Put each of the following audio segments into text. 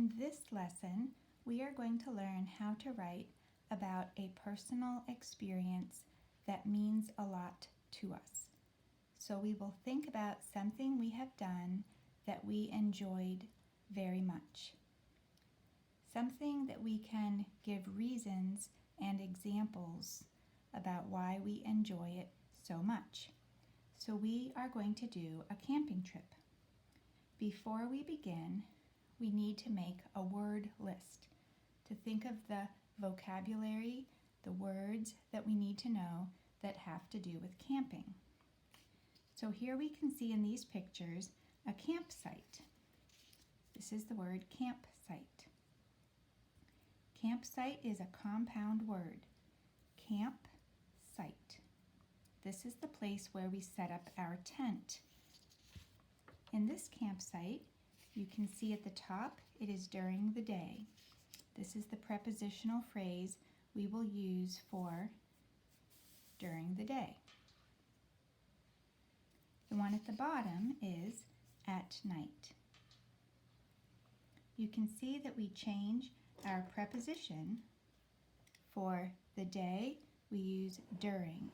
In this lesson, we are going to learn how to write about a personal experience that means a lot to us. So we will think about something we have done that we enjoyed very much. Something that we can give reasons and examples about why we enjoy it so much. So we are going to do a camping trip. Before we begin, we need to make a word list to think of the vocabulary, the words that we need to know that have to do with camping. So here we can see in these pictures a campsite. This is the word campsite. Campsite is a compound word. Campsite. This is the place where we set up our tent. In this campsite, you can see at the top, it is during the day. This is the prepositional phrase we will use for during the day. The one at the bottom is at night. You can see that we change our preposition. For the day, we use during.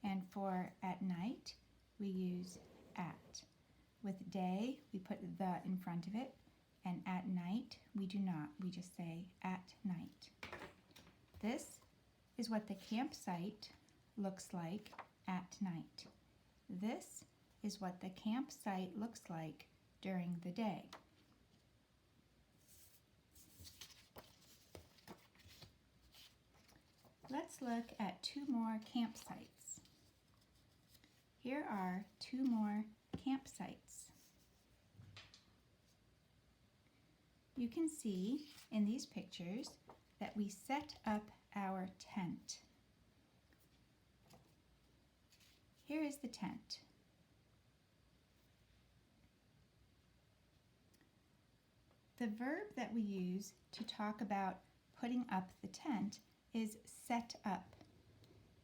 And for at night, we use at. With day, we put the in front of it, and at night, we do not. We just say at night. This is what the campsite looks like at night. This is what the campsite looks like during the day. Let's look at two more campsites. Here are two more campsites. You can see in these pictures that we set up our tent. Here is the tent. The verb that we use to talk about putting up the tent is set up.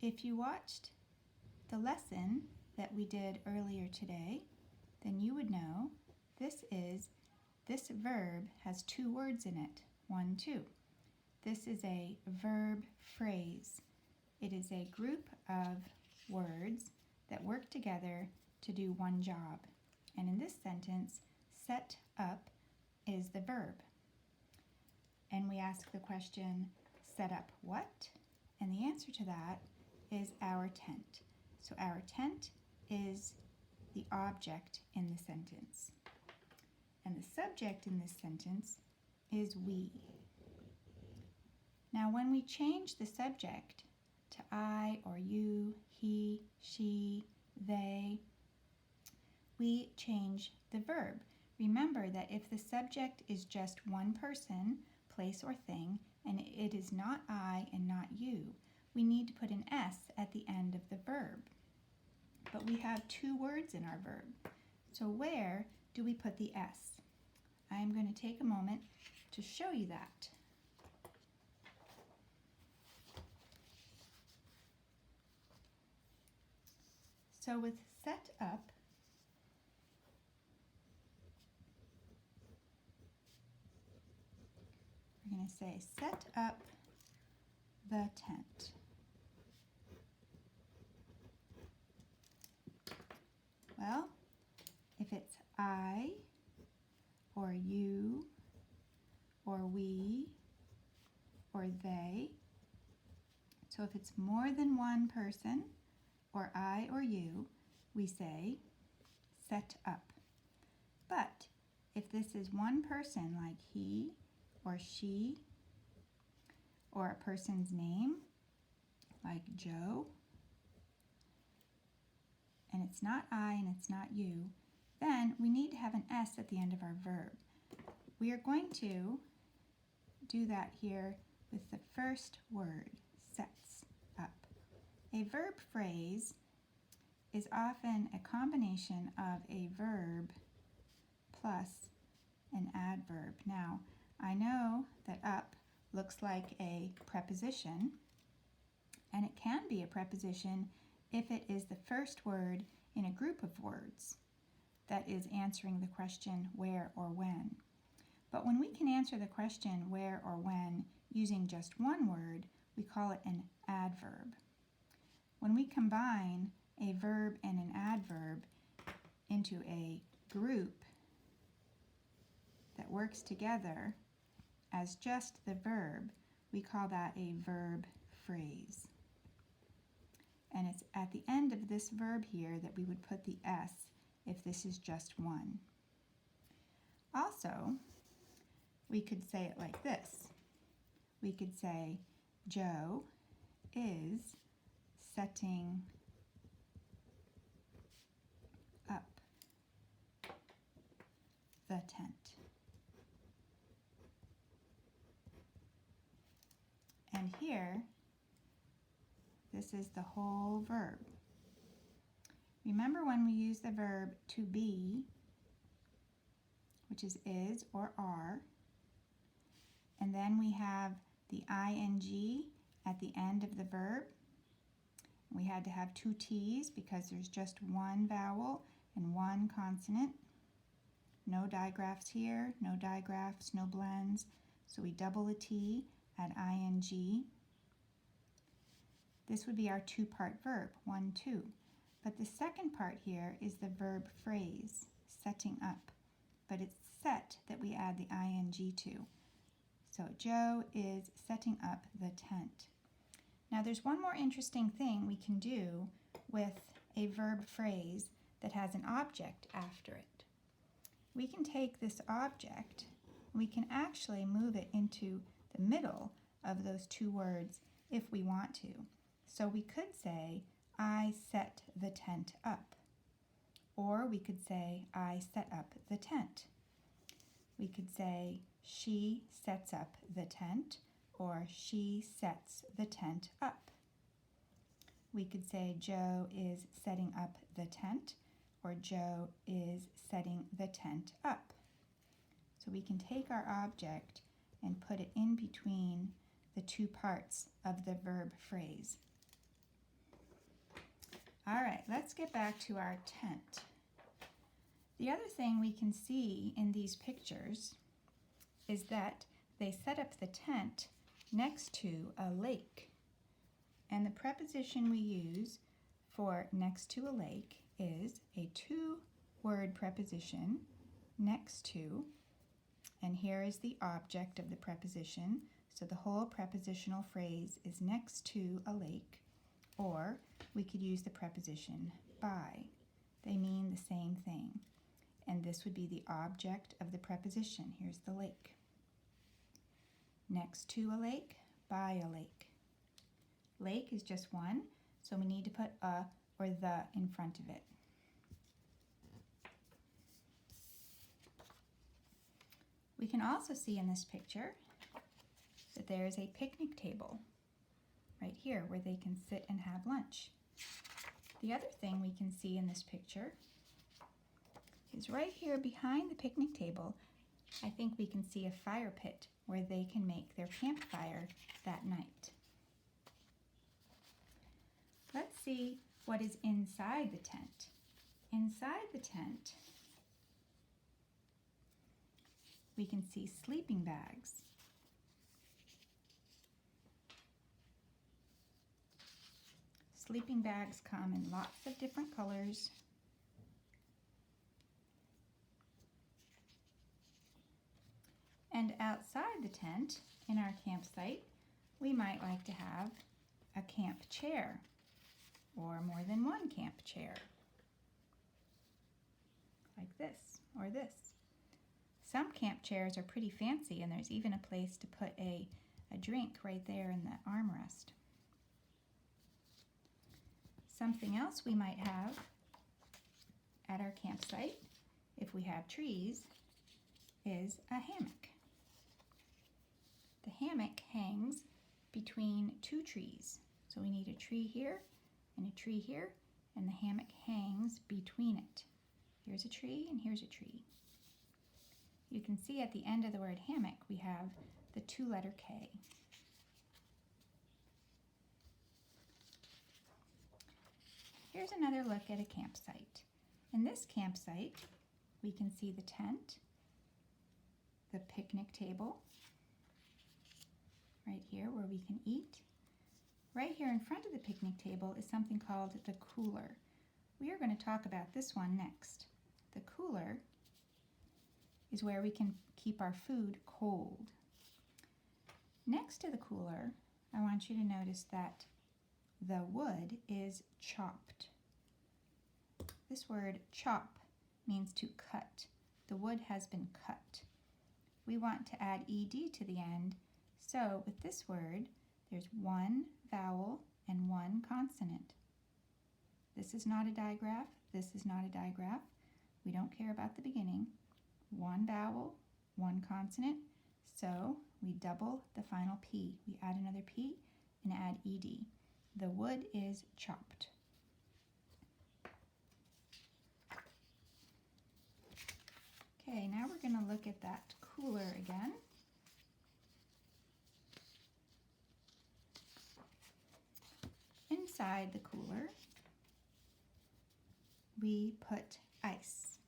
If you watched the lesson that we did earlier today, then you would know this verb has two words in it, 1, 2. This is a verb phrase. It is a group of words that work together to do one job. And in this sentence, set up is the verb. And we ask the question, set up what? And the answer to that is our tent. So our tent is the object in the sentence. And the subject in this sentence is we. Now when we change the subject to I or you, he, she, they, we change the verb. Remember that if the subject is just one person, place, or thing, and it is not I and not you, we need to put an S at the end of the verb. But we have two words in our verb. So where do we put the S? I am going to take a moment to show you that. So with set up, we're going to say set up the tent. Well, if it's I, or you, or we, or they, so if it's more than one person, or I or you, we say set up. But if this is one person, like he or she, or a person's name, like Joe, and it's not I and it's not you, then we need to have an S at the end of our verb. We are going to do that here with the first word, sets up. A verb phrase is often a combination of a verb plus an adverb. Now, I know that up looks like a preposition, and it can be a preposition if it is the first word in a group of words that is answering the question where or when. But when we can answer the question where or when using just one word, we call it an adverb. When we combine a verb and an adverb into a group that works together as just the verb, we call that a verb phrase. And it's at the end of this verb here that we would put the S if this is just one. Also, we could say it like this. We could say, Joe is setting up the tent. And here, this is the whole verb. Remember when we use the verb to be, which is or are, and then we have the ing at the end of the verb. We had to have two T's because there's just one vowel and one consonant. No digraphs here, no digraphs, no blends. So we double the T at ing. This would be our two-part verb, 1, 2. But the second part here is the verb phrase, setting up. But it's set that we add the ing to. So Joe is setting up the tent. Now there's one more interesting thing we can do with a verb phrase that has an object after it. We can take this object, we can actually move it into the middle of those two words if we want to. So we could say, I set the tent up. Or we could say, I set up the tent. We could say, she sets up the tent, or she sets the tent up. We could say, Joe is setting up the tent, or Joe is setting the tent up. So we can take our object and put it in between the two parts of the verb phrase. All right, let's get back to our tent. The other thing we can see in these pictures is that they set up the tent next to a lake. And the preposition we use for next to a lake is a two-word preposition, next to, and here is the object of the preposition. So the whole prepositional phrase is next to a lake, or we could use the preposition by. They mean the same thing. And this would be the object of the preposition. Here's the lake. Next to a lake, by a lake. Lake is just one, so we need to put a or the in front of it. We can also see in this picture that there is a picnic table right here where they can sit and have lunch. The other thing we can see in this picture is right here behind the picnic table. I think we can see a fire pit where they can make their campfire that night. Let's see what is inside the tent. Inside the tent, we can see sleeping bags. Sleeping bags come in lots of different colors. And outside the tent, in our campsite, we might like to have a camp chair or more than one camp chair, like this or this. Some camp chairs are pretty fancy, and there's even a place to put a drink right there in the armrest. Something else we might have at our campsite, if we have trees, is a hammock. The hammock hangs between two trees. So we need a tree here and a tree here, and the hammock hangs between it. Here's a tree and here's a tree. You can see at the end of the word hammock we have the two-letter K. Here's another look at a campsite. In this campsite, we can see the tent, the picnic table, right here where we can eat. Right here in front of the picnic table is something called the cooler. We are going to talk about this one next. The cooler is where we can keep our food cold. Next to the cooler, I want you to notice that the wood is chopped. This word chop means to cut. The wood has been cut. We want to add ed to the end, so with this word, there's one vowel and one consonant. This is not a digraph. This is not a digraph. We don't care about the beginning. One vowel, one consonant, so we double the final P. We add another P and add ed. The wood is chopped. Okay, now we're going to look at that cooler again. Inside the cooler, we put ice.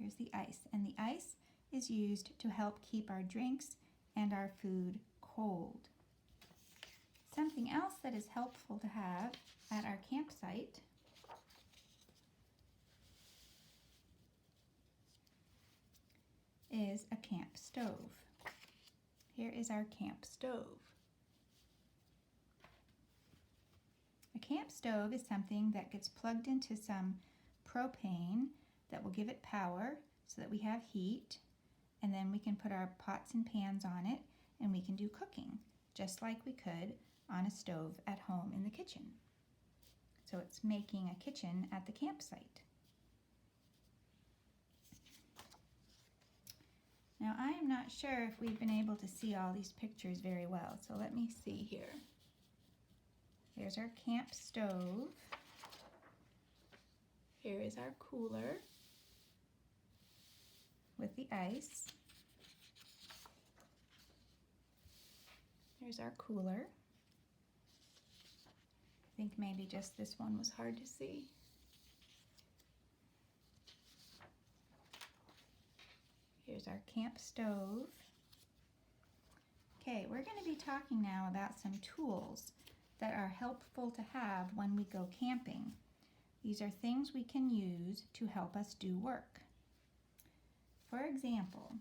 Here's the ice, and the ice is used to help keep our drinks and our food cold. Something else that is helpful to have at our campsite is a camp stove. Here is our camp stove. A camp stove is something that gets plugged into some propane that will give it power so that we have heat, and then we can put our pots and pans on it and we can do cooking just like we could on a stove at home in the kitchen. So it's making a kitchen at the campsite. Now I am not sure if we've been able to see all these pictures very well, so let me see here. There's our camp stove. Here is our cooler with the ice. There's our cooler. I think maybe just this one was hard to see. Here's our camp stove. Okay, we're going to be talking now about some tools that are helpful to have when we go camping. These are things we can use to help us do work. For example,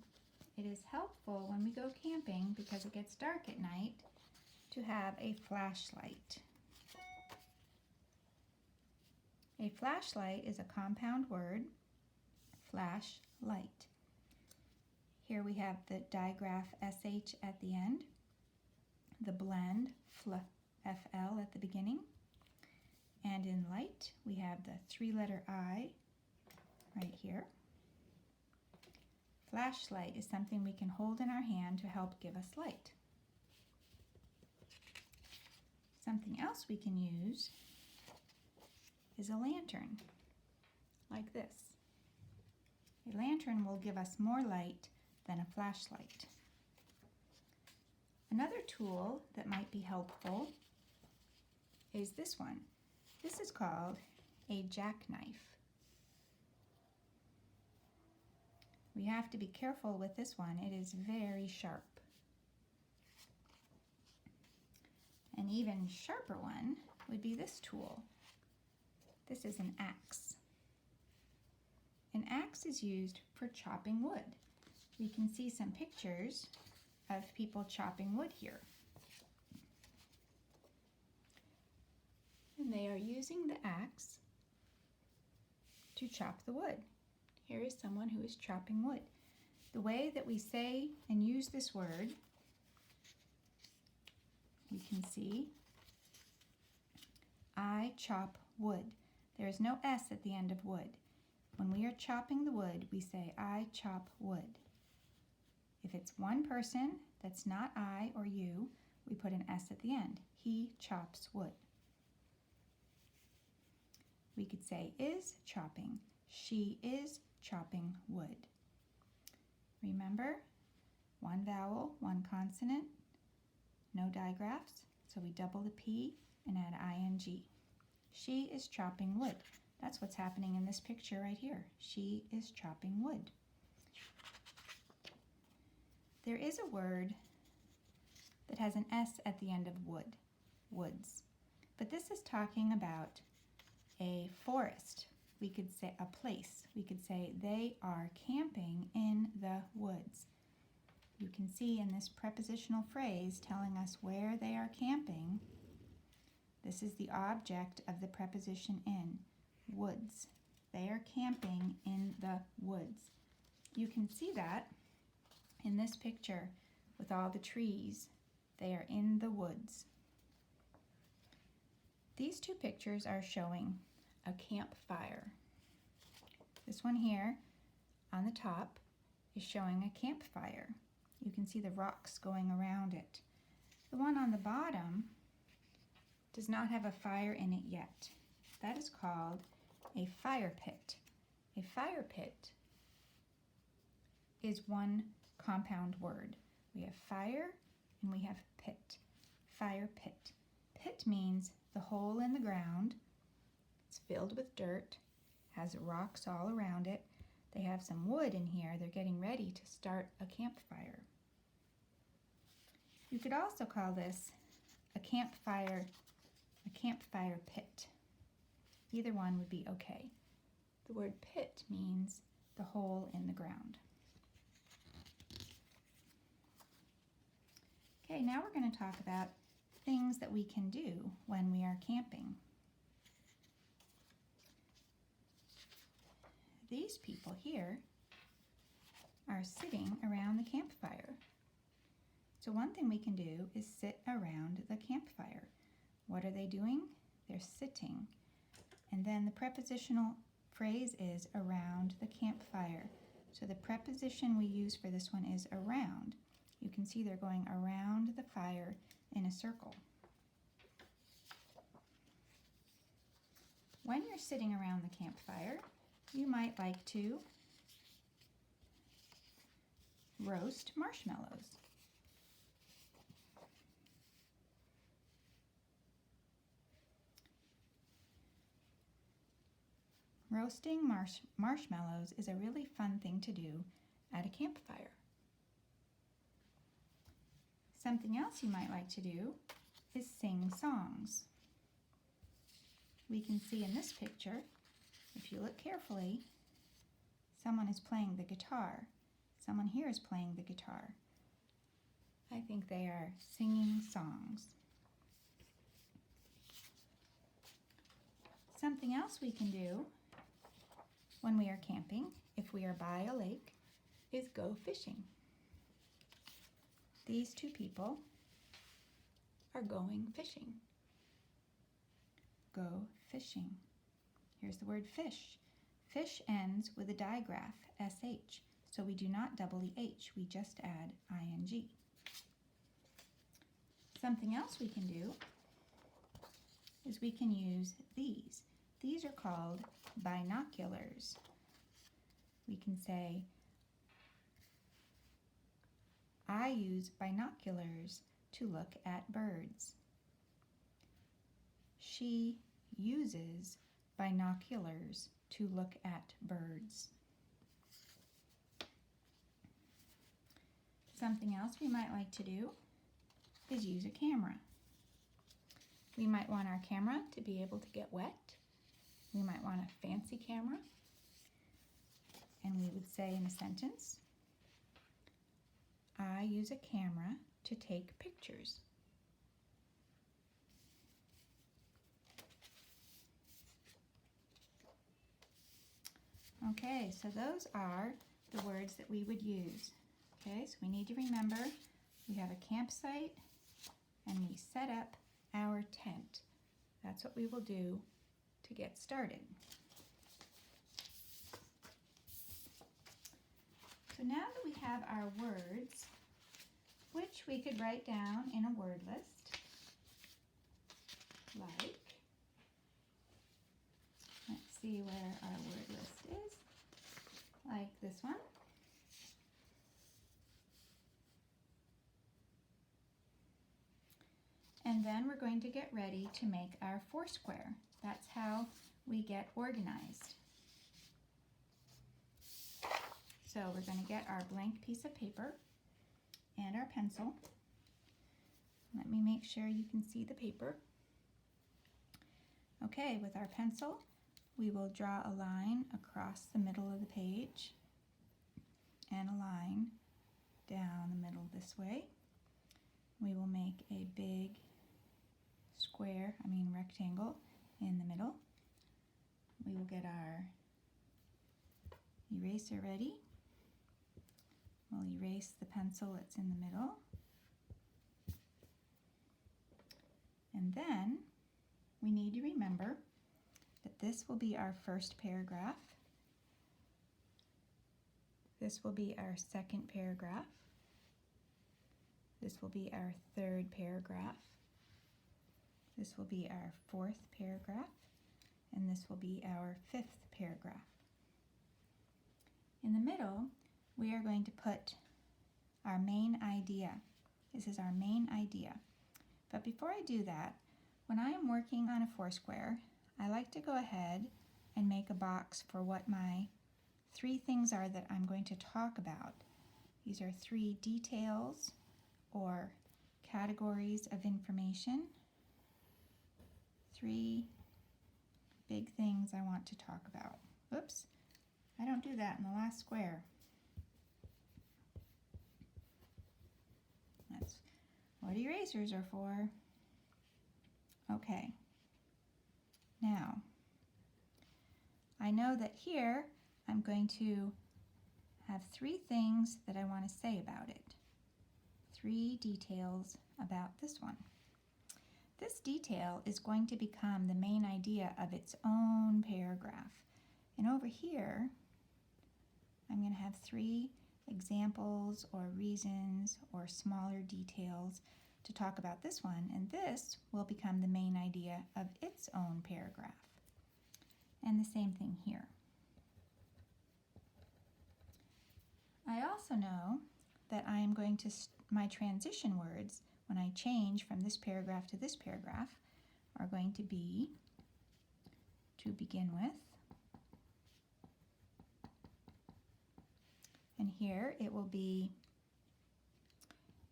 it is helpful when we go camping because it gets dark at night to have a flashlight. A flashlight is a compound word, flashlight. Here we have the digraph sh at the end, the blend fl at the beginning, and in light we have the three-letter I right here. Flashlight is something we can hold in our hand to help give us light. Something else we can use is a lantern, like this. A lantern will give us more light than a flashlight. Another tool that might be helpful is this one. This is called a jackknife. We have to be careful with this one. It is very sharp. An even sharper one would be this tool. This is an axe. An axe is used for chopping wood. We can see some pictures of people chopping wood here. And they are using the axe to chop the wood. Here is someone who is chopping wood. The way that we say and use this word, we can see, I chop wood. There is no S at the end of wood. When we are chopping the wood, we say, I chop wood. If it's one person that's not I or you, we put an S at the end. He chops wood. We could say is chopping. She is chopping wood. Remember, one vowel, one consonant, no digraphs, so we double the P and add ing. She is chopping wood. That's what's happening in this picture right here. She is chopping wood. There is a word that has an S at the end of wood, woods. But this is talking about a forest. We could say a place. We could say they are camping in the woods. You can see in this prepositional phrase telling us where they are camping, this is the object of the preposition in, woods. They are camping in the woods. You can see that in this picture with all the trees. They are in the woods. These two pictures are showing a campfire. This one here on the top is showing a campfire. You can see the rocks going around it. The one on the bottom does not have a fire in it yet. That is called a fire pit. A fire pit is one compound word. We have fire and we have pit. Fire pit. Pit means the hole in the ground. It's filled with dirt, has rocks all around it. They have some wood in here. They're getting ready to start a campfire. You could also call this a campfire pit. Either one would be okay. The word pit means the hole in the ground. Okay, now we're going to talk about things that we can do when we are camping. These people here are sitting around the campfire. So one thing we can do is sit around the campfire. What are they doing? They're sitting. And then the prepositional phrase is around the campfire. So the preposition we use for this one is around. You can see they're going around the fire in a circle. When you're sitting around the campfire, you might like to roast marshmallows. Roasting marshmallows is a really fun thing to do at a campfire. Something else you might like to do is sing songs. We can see in this picture, if you look carefully, someone is playing the guitar. Someone here is playing the guitar. I think they are singing songs. Something else we can do when we are camping, if we are by a lake, is go fishing. These two people are going fishing. Go fishing. Here's the word fish. Fish ends with a digraph, sh, so we do not double the h, we just add ing. Something else we can do is we can use these. These are called binoculars. We can say, I use binoculars to look at birds. She uses binoculars to look at birds. Something else we might like to do is use a camera. We might want our camera to be able to get wet. We might want a fancy camera. And we would say in a sentence, I use a camera to take pictures. Okay, so those are the words that we would use. Okay, so we need to remember we have a campsite and we set up our tent. That's what we will do to get started. So now that we have our words, which we could write down in a word list, like, let's see where our word list is, like this one. And then we're going to get ready to make our foursquare. That's how we get organized. So we're going to get our blank piece of paper and our pencil. Let me make sure you can see the paper. Okay, with our pencil, we will draw a line across the middle of the page and a line down the middle this way. We will make a big rectangle in the middle. We will get our eraser ready. We'll erase the pencil that's in the middle. And then we need to remember that this will be our first paragraph. This will be our second paragraph. This will be our third paragraph. This will be our fourth paragraph. And this will be our fifth paragraph. In the middle, we are going to put our main idea. This is our main idea. But before I do that, when I am working on a foursquare, I like to go ahead and make a box for what my 3 things are that I'm going to talk about. These are 3 details or categories of information. 3 big things I want to talk about. Oops, I don't do that in the last square. That's what erasers are for. Okay, now I know that here I'm going to have 3 things that I want to say about it. 3 details about this one. This detail is going to become the main idea of its own paragraph. And over here, I'm going to have 3 examples or reasons or smaller details to talk about this one, and this will become the main idea of its own paragraph. And the same thing here. I also know that I am going to, my transition words, when I change from this paragraph to this paragraph, are going to be to begin with. And here it will be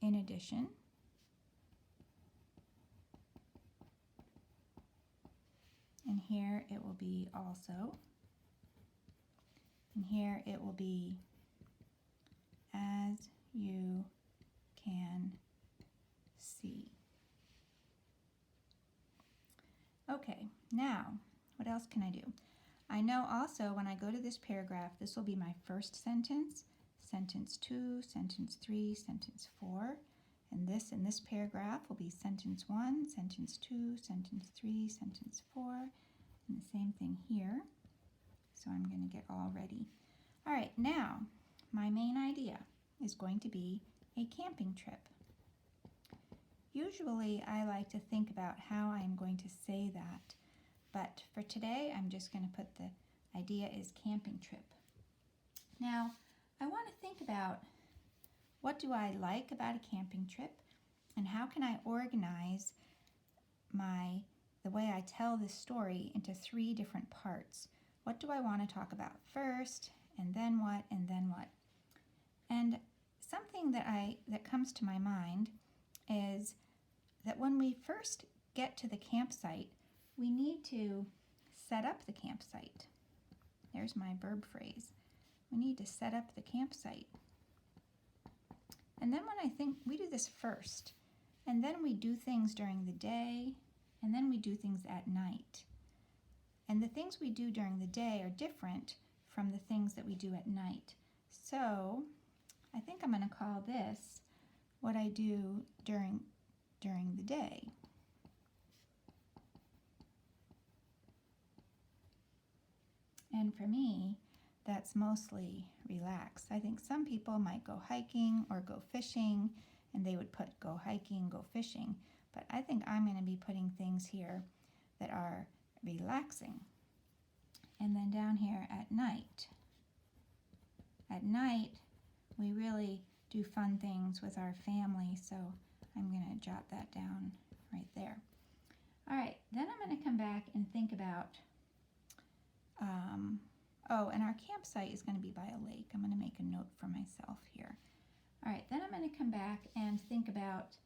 in addition. And here it will be also. And here it will be as you can see. Okay, now what else can I do? I know also when I go to this paragraph, this will be my first sentence, sentence 2, sentence 3, sentence 4. And this in this paragraph will be sentence 1, sentence 2, sentence 3, sentence 4, and the same thing here. So I'm going to get all ready. All right, now my main idea is going to be a camping trip. Usually I like to think about how I'm going to say that, but for today I'm just going to put the idea is camping trip. Now I want to think about what do I like about a camping trip and how can I organize the way I tell this story into 3 different parts. What do I want to talk about first, and then what, and then what? And something that comes to my mind is that when we first get to the campsite, we need to set up the campsite. There's my verb phrase. We need to set up the campsite. And then when I think we do this first, and then we do things during the day, and then we do things at night. And the things we do during the day are different from the things that we do at night. So I think I'm going to call this what I do during the day. And for me, that's mostly relax. I think some people might go hiking or go fishing, and they would put go hiking, go fishing. But I think I'm going to be putting things here that are relaxing. And then down here at night. At night, we really do fun things with our family, so I'm going to jot that down right there. All right, then I'm going to come back and think about oh, and our campsite is going to be by a lake. I'm going to make a note for myself here. All right, then I'm going to come back and think about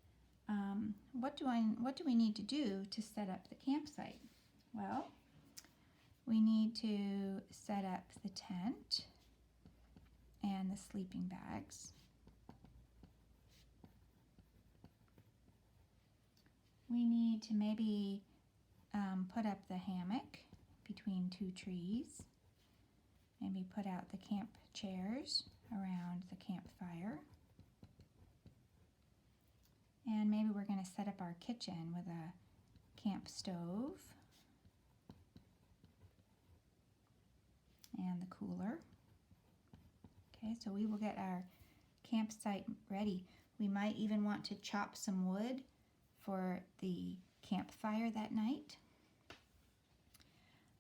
what do we need to do to set up the campsite? Well, we need to set up the tent and the sleeping bags. We need to maybe put up the hammock between two trees. Maybe put out the camp chairs around the campfire. And maybe we're going to set up our kitchen with a camp stove and the cooler. Okay, so we will get our campsite ready. We might even want to chop some wood for the campfire that night.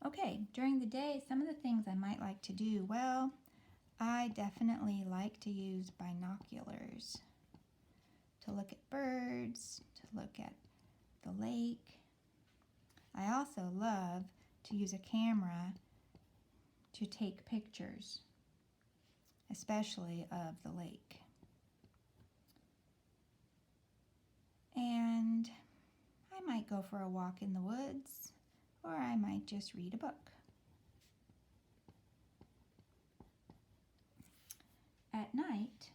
Okay, during the day, some of the things I might like to do, well, I definitely like to use binoculars to look at birds, to look at the lake. I also love to use a camera to take pictures, especially of the lake. And I might go for a walk in the woods, or I might just read a book. At night,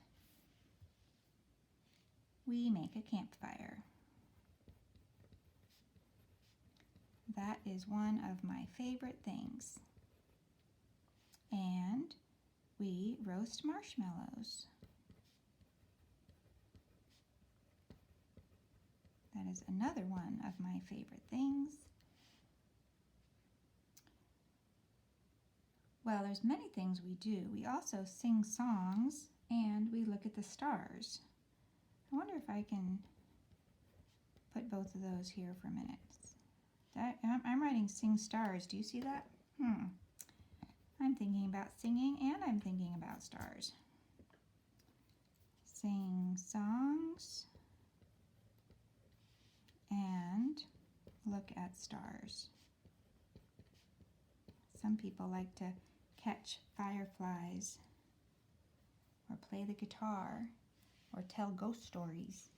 we make a campfire. That is one of my favorite things. And we roast marshmallows. That is another one of my favorite things. Well, there's many things we do. We also sing songs and we look at the stars. I wonder if I can put both of those here for a minute. I'm writing sing stars. Do you see that? I'm thinking about singing and I'm thinking about stars. Sing songs and look at stars. Some people like to catch fireflies or play the guitar or tell ghost stories.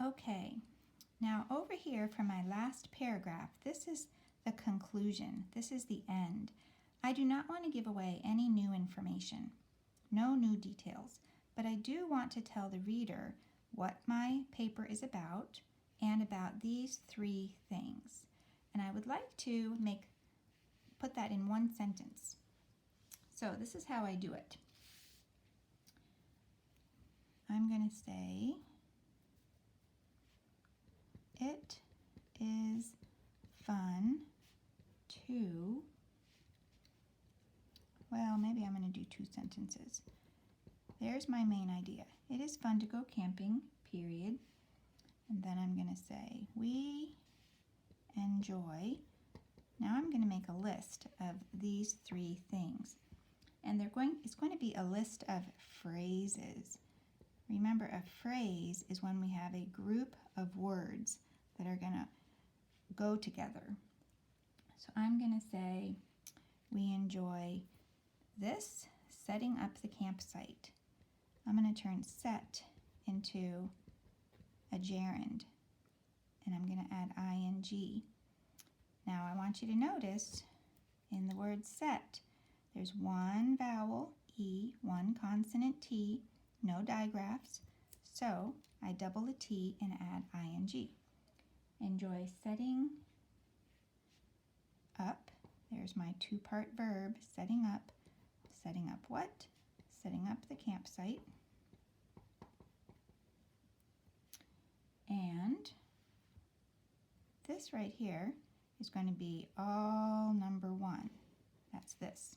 Okay, now over here from my last paragraph, this is the conclusion. This is the end. I do not want to give away any new information, no new details, but I do want to tell the reader what my paper is about and about these three things. And I would like to put that in one sentence. So this is how I do it. I'm going to say, it is fun to, well, maybe I'm going to do two sentences. There's my main idea. It is fun to go camping, period. And then I'm going to say, we enjoy. Now I'm going to make a list of these three things. And it's going to be a list of phrases. Remember, a phrase is when we have a group of words that are going to go together. So I'm going to say, we enjoy this, setting up the campsite. I'm going to turn set into a gerund, and I'm going to add ing. Now I want you to notice in the word set, there's one vowel, E, one consonant, T, no digraphs, so I double the T and add ing. Enjoy setting up. There's my two-part verb, setting up. Setting up what? Setting up the campsite. And this right here is going to be all number one. That's this.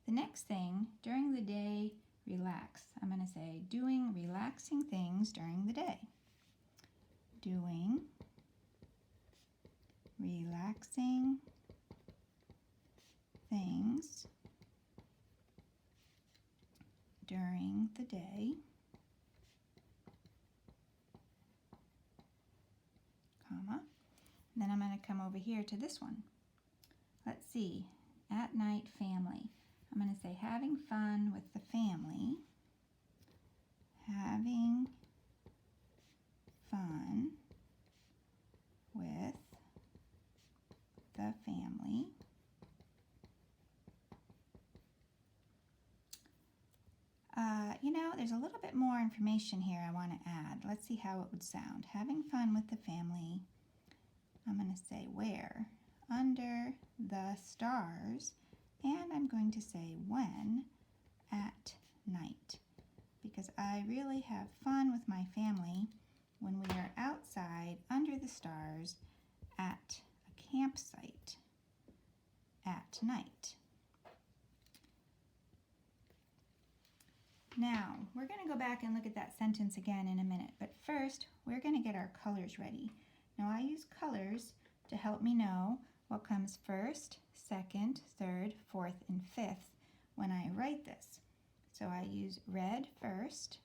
The next thing, during the day, relax. I'm going to say doing relaxing things during the day. Doing relaxing things during the day, comma. Then I'm going to come over here to this one. let's see, at night family. I'm going to say having fun with the family. Having fun with the family. There's a little bit more information here I want to add. Let's see how it would sound. Having fun with the family. I'm going to say where? Under the stars. And I'm going to say when? At night. Because I really have fun with my family when we are outside under the stars at a campsite at night. Now, we're going to go back and look at that sentence again in a minute, but first, we're going to get our colors ready. Now, I use colors to help me know what comes first, second, third, fourth, and fifth when I write this. So I use red first,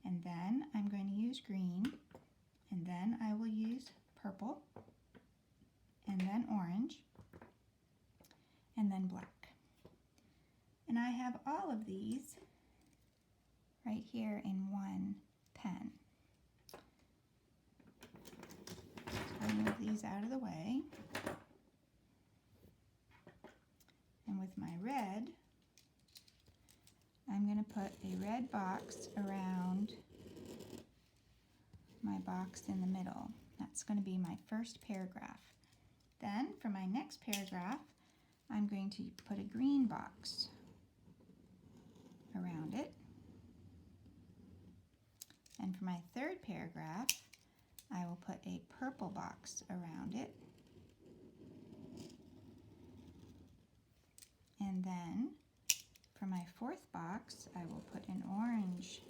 and then I'm going to use green, and then I will use purple, and then orange, and then black. And I have all of these right here in one pen. So I'll move these out of the way. And with my red, I'm going to put a red box around my box in the middle. That's going to be my first paragraph. Then for my next paragraph, I'm going to put a green box around it. And for my third paragraph, I will put a purple box around it. And then for my fourth box, I will put an orange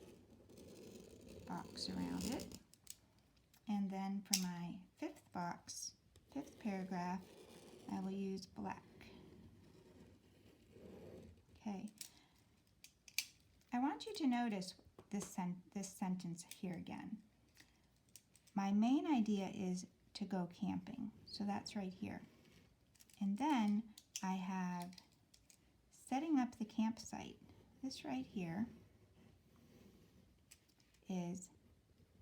box around it. And then for my fifth box, fifth paragraph, I will use black. Okay. I want you to notice this sentence here again. My main idea is to go camping, so that's right here. And then I have setting up the campsite. This right here is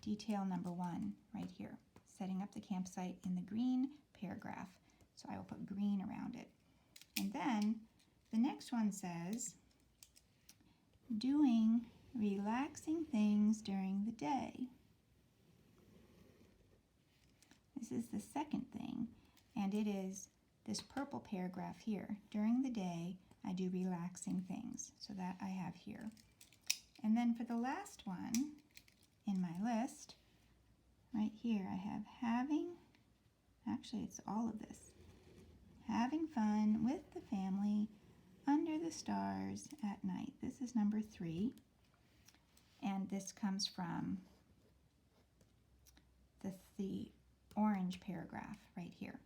detail number 1 right here, setting up the campsite in the green paragraph. So I will put green around it. And then the next one says, doing relaxing things during the day. This is the second thing, and it is this purple paragraph here. During the day, I do relaxing things, so that I have here. And then for the last one in my list, right here, I have actually it's all of this, having fun with the family under the stars at night. This is number 3. And this comes from the orange paragraph right here.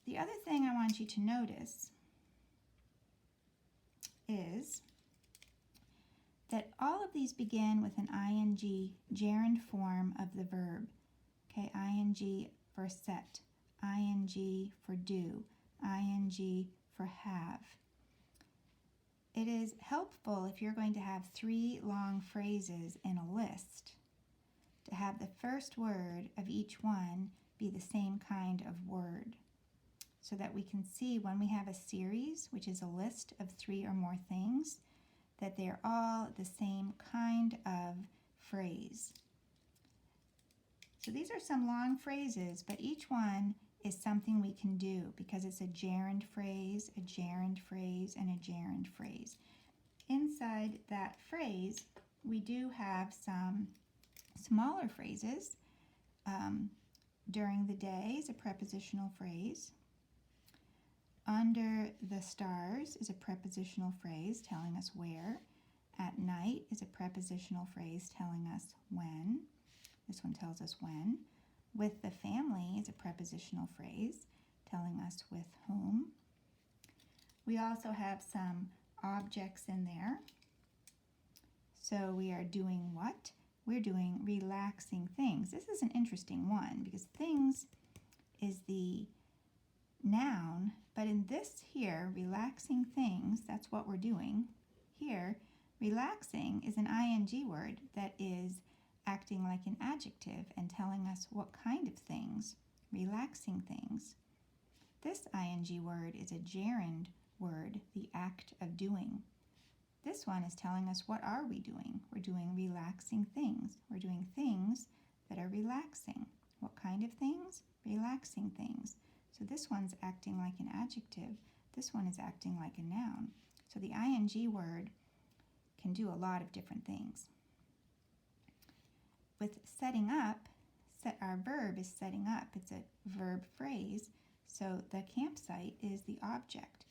The other thing I want you to notice is that all of these begin with an ing gerund form of the verb. Okay, ing for set, ing for do, ing for have. It is helpful if you're going to have 3 long phrases in a list to have the first word of each one be the same kind of word, so that we can see when we have a series, which is a list of 3 or more things, that they're all the same kind of phrase. So these are some long phrases, but each one is something we can do because it's a gerund phrase, and a gerund phrase. Inside that phrase, we do have some smaller phrases. During the day is a prepositional phrase. Under the stars is a prepositional phrase telling us where. At night is a prepositional phrase telling us when. This one tells us when. With the family is a prepositional phrase telling us with whom. We also have some objects in there. So we are doing what? We're doing relaxing things. This is an interesting one because things is the noun But in this here, relaxing things, that's what we're doing. Here, relaxing is an ing word that is acting like an adjective and telling us what kind of things, relaxing things. This ing word is a gerund word, the act of doing. This one is telling us what are we doing? We're doing relaxing things. We're doing things that are relaxing. What kind of things? Relaxing things. So this one's acting like an adjective. This one is acting like a noun. So the ing word can do a lot of different things. With setting up, our verb is setting up. It's a verb phrase. So the campsite is the object.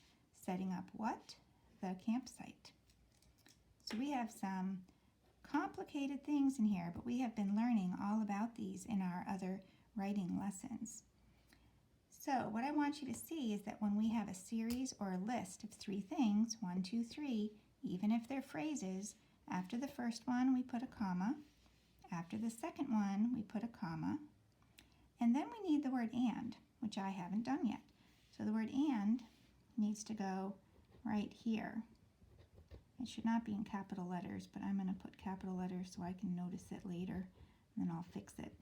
Setting up what? The campsite. So we have some complicated things in here, but we have been learning all about these in our other writing lessons. So what I want you to see is that when we have a series or a list of 3 things, 1, 2, 3, even if they're phrases, after the first one we put a comma, after the second one we put a comma, and then we need the word and, which I haven't done yet. So the word and needs to go right here. It should not be in capital letters, but I'm going to put capital letters so I can notice it later, and then I'll fix it.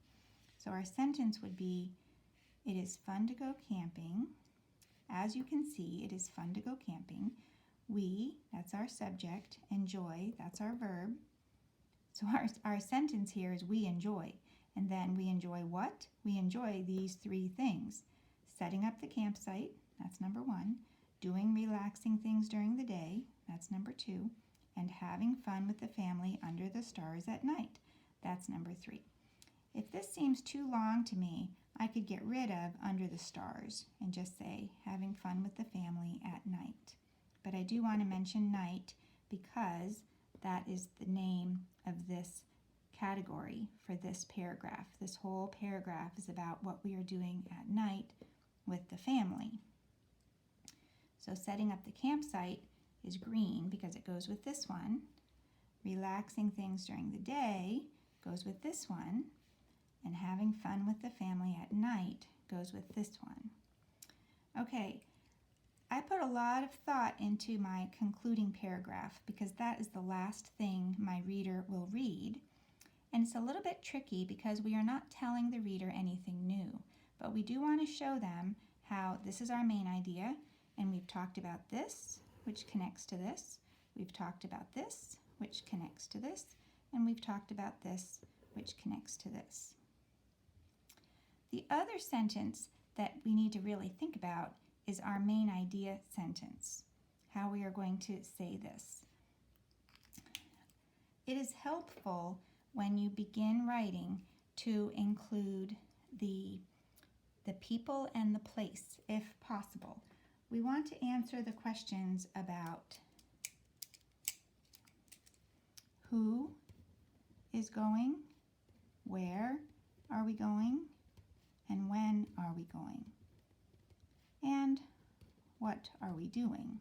So our sentence would be, it is fun to go camping. As you can see, it is fun to go camping. We, that's our subject, enjoy, that's our verb. So our sentence here is we enjoy. And then we enjoy what? We enjoy these 3 things. Setting up the campsite, that's number 1. Doing relaxing things during the day, that's number 2. And having fun with the family under the stars at night, that's number 3. If this seems too long to me, I could get rid of under the stars and just say having fun with the family at night. But I do want to mention night because that is the name of this category for this paragraph. This whole paragraph is about what we are doing at night with the family. So setting up the campsite is green because it goes with this one. Relaxing things during the day goes with this one. And having fun with the family at night goes with this one. Okay, I put a lot of thought into my concluding paragraph because that is the last thing my reader will read. And it's a little bit tricky because we are not telling the reader anything new, but we do want to show them how this is our main idea, and we've talked about this, which connects to this. We've talked about this, which connects to this, and we've talked about this, which connects to this. The other sentence that we need to really think about is our main idea sentence, how we are going to say this. It is helpful when you begin writing to include the people and the place, if possible. We want to answer the questions about who is going, where are we going, and when are we going, and what are we doing.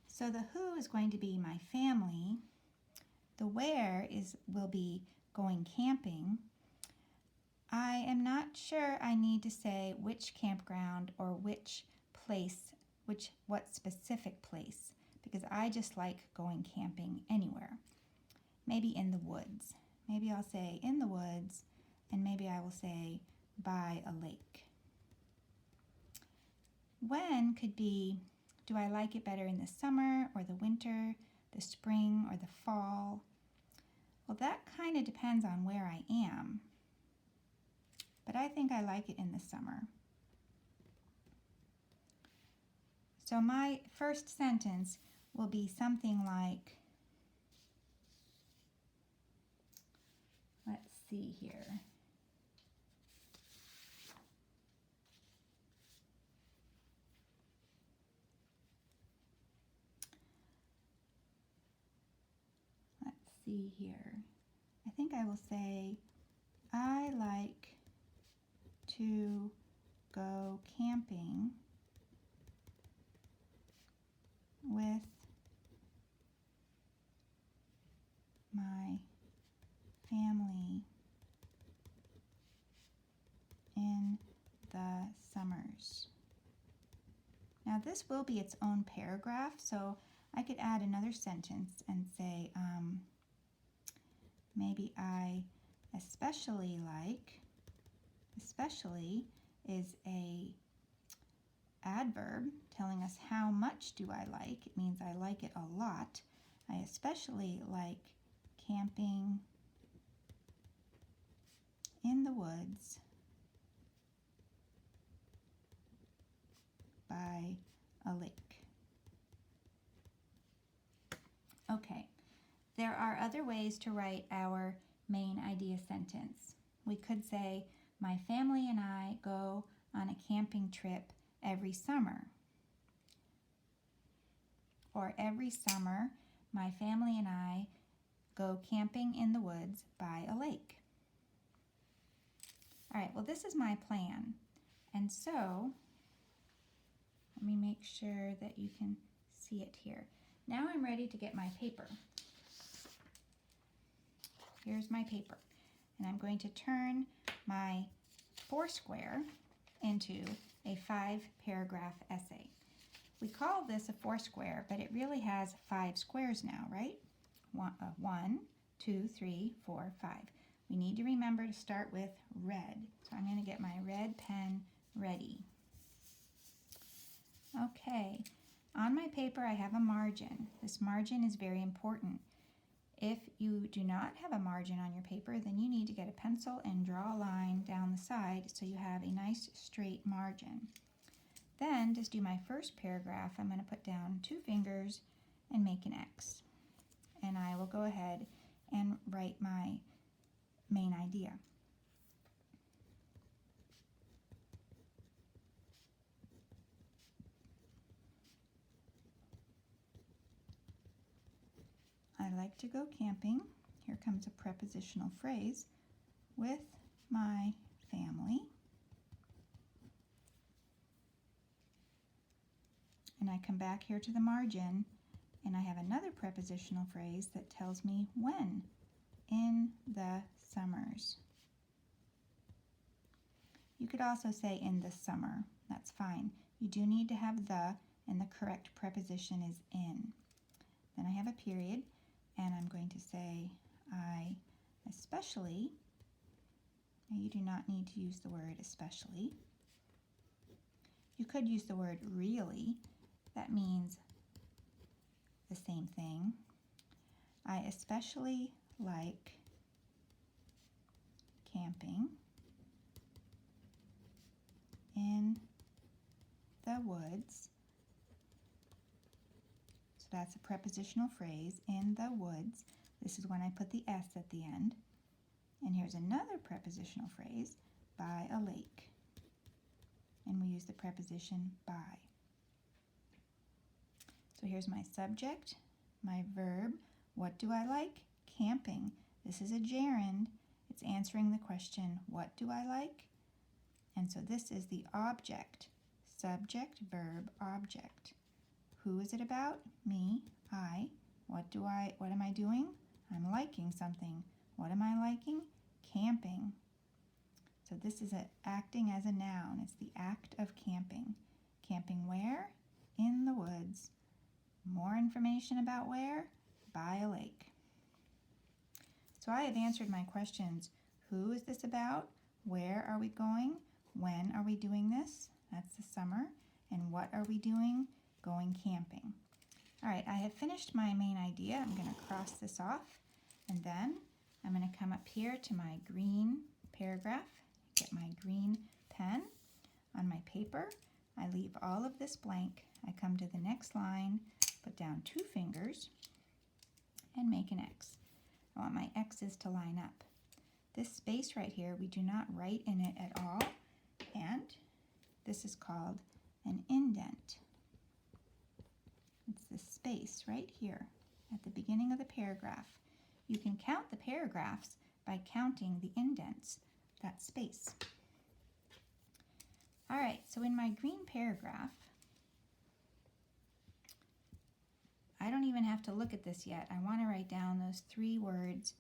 So the who is going to be my family. The where will be going camping. I am not sure I need to say which campground or which place, what specific place, because I just like going camping anywhere. Maybe in the woods. Maybe I'll say in the woods, and maybe I will say by a lake. When could be, do I like it better in the summer or the winter, the spring or the fall? Well, that kind of depends on where I am, but I think I like it in the summer. So my first sentence will be something like, let's see here. I think I will say, I like to go camping with my family summers. Now this will be its own paragraph, so I could add another sentence and say, maybe I especially like, especially is a adverb telling us how much do I like. It means I like it a lot. I especially like camping in the woods by a lake. Okay, there are other ways to write our main idea sentence. We could say, my family and I go on a camping trip every summer. Or every summer, my family and I go camping in the woods by a lake. All right, well, this is my plan. And so, let me make sure that you can see it here. Now I'm ready to get my paper. Here's my paper. And I'm going to turn my foursquare into a 5-paragraph essay. We call this a foursquare, but it really has 5 squares now, right? 1, 2, 3, 4, 5. We need to remember to start with red. So I'm going to get my red pen ready. Okay, on my paper I have a margin. This margin is very important. If you do not have a margin on your paper, then you need to get a pencil and draw a line down the side so you have a nice straight margin. Then, just do my first paragraph, I'm going to put down 2 fingers and make an X. And I will go ahead and write my main idea. I like to go camping. Here comes a prepositional phrase with my family. And I come back here to the margin and I have another prepositional phrase that tells me when. In the summers. You could also say in the summer. That's fine. You do need to have the, and the correct preposition is in. Then I have a period, and I'm going to say I especially, now you do not need to use the word especially. You could use the word really. That means the same thing. I especially like camping in the woods. So that's a prepositional phrase, in the woods. This is when I put the S at the end. And here's another prepositional phrase, by a lake. And we use the preposition by. So here's my subject, my verb. What do I like? Camping. This is a gerund. It's answering the question, what do I like? And so this is the object. Subject, verb, object. Who is it about? Me, I. What am I doing? I'm liking something. What am I liking? Camping. So this is acting as a noun. It's the act of camping. Camping where? In the woods. More information about where? By a lake. So I have answered my questions. Who is this about? Where are we going? When are we doing this? That's the summer. And what are we doing? Going camping. All right, I have finished my main idea. I'm going to cross this off. And then I'm going to come up here to my green paragraph, get my green pen on my paper. I leave all of this blank. I come to the next line, put down 2 fingers, and make an X. I want my X's to line up. This space right here, we do not write in it at all, and this is called an indent. It's the space right here at the beginning of the paragraph. You can count the paragraphs by counting the indents, that space. All right, so in my green paragraph, I don't even have to look at this yet. I want to write down those 3 words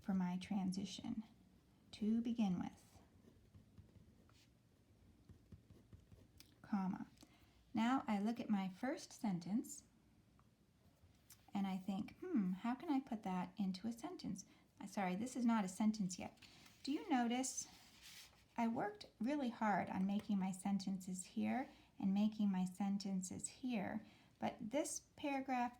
for my transition to begin with. comma. Now I look at my first sentence and I think, how can I put that into a sentence? Sorry, this is not a sentence yet. Do you notice I worked really hard on making my sentences here and making my sentences here, but this paragraph,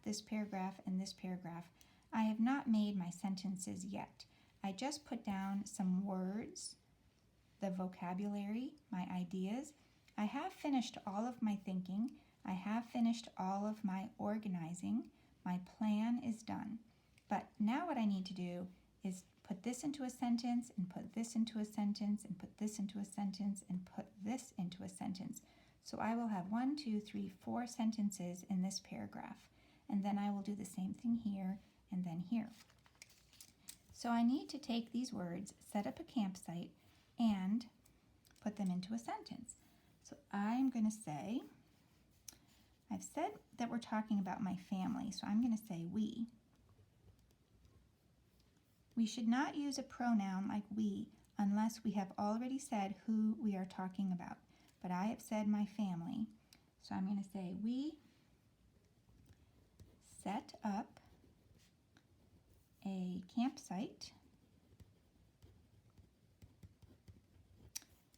and this paragraph, I have not made my sentences yet. I just put down some words, the vocabulary, my ideas. I have finished all of my thinking. I have finished all of my organizing. My plan is done. But now what I need to do is put this into a sentence and put this into a sentence and put this into a sentence and put this into a sentence. So I will have 1, 2, 3, 4 sentences in this paragraph. And then I will do the same thing here and then here. So I need to take these words, set up a campsite, and put them into a sentence. So I'm going to say, I've said that we're talking about my family, so I'm going to say we. We should not use a pronoun like we unless we have already said who we are talking about. But I have said my family, so I'm going to say we set up a campsite.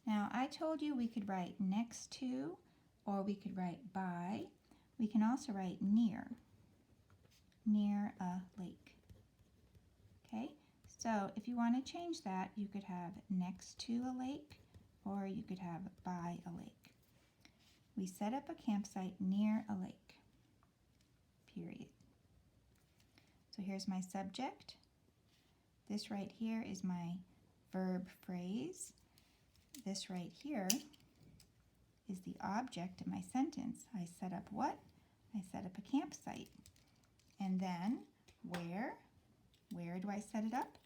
Now, I told you we could write next to, or we could write by. We can also write near a lake. Okay, so if you want to change that, you could have next to a lake, or you could have by a lake. We set up a campsite near a lake, period. So here's my subject. This right here is my verb phrase. This right here is the object of my sentence. I set up what? I set up a campsite. And then where do I set it up?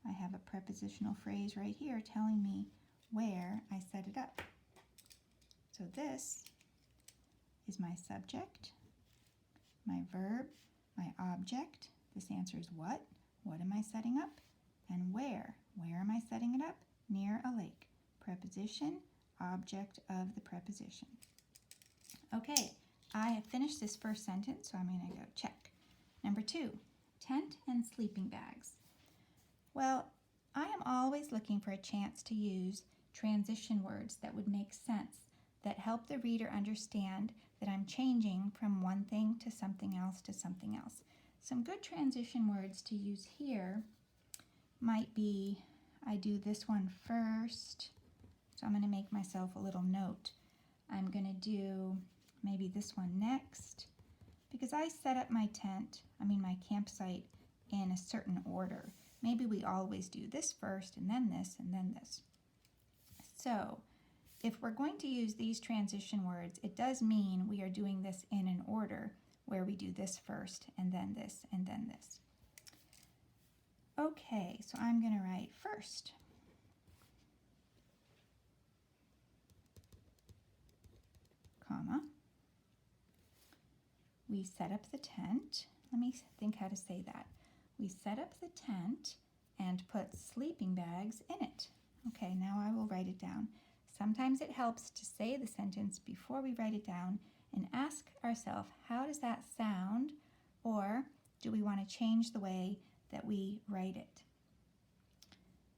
I have a prepositional phrase right here telling me where I set it up. So this is my subject, my verb, my object. This answers what? What am I setting up? And where? Where am I setting it up? Near a lake. Preposition, object of the preposition. Okay, I have finished this first sentence, so I'm going to go check. Number 2, tent and sleeping bags. Well, I am always looking for a chance to use transition words that would make sense, that help the reader understand that I'm changing from one thing to something else to something else. Some good transition words to use here might be, I do this one first, so I'm going to make myself a little note. I'm going to do maybe this one next, because I set up my my campsite in a certain order. Maybe we always do this first and then this and then this. So if we're going to use these transition words, it does mean we are doing this in an order where we do this first and then this and then this. Okay, so I'm going to write first. Comma. We set up the tent. Let me think how to say that. We set up the tent and put sleeping bags in it. Okay, now I will write it down. Sometimes it helps to say the sentence before we write it down and ask ourselves, how does that sound? Or do we want to change the way that we write it?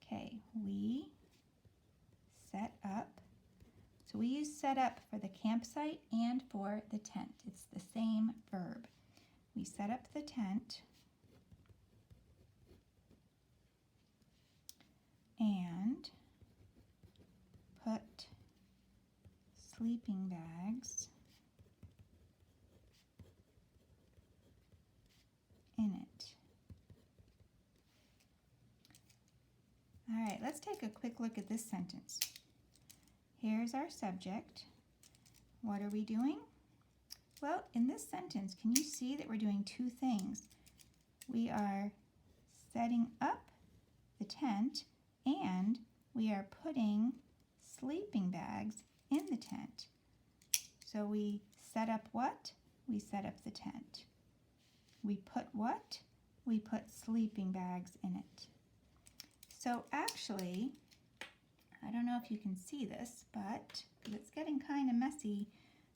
Okay, we set up. So we use set up for the campsite and for the tent. It's the same verb. We set up the tent and put sleeping bags in it. All right, let's take a quick look at this sentence. Here's our subject. What are we doing? Well, in this sentence, can you see that we're doing two things? We are setting up the tent and we are putting sleeping bags in the tent. So we set up what? We set up the tent. We put what? We put sleeping bags in it. So actually, I don't know if you can see this, but it's getting kind of messy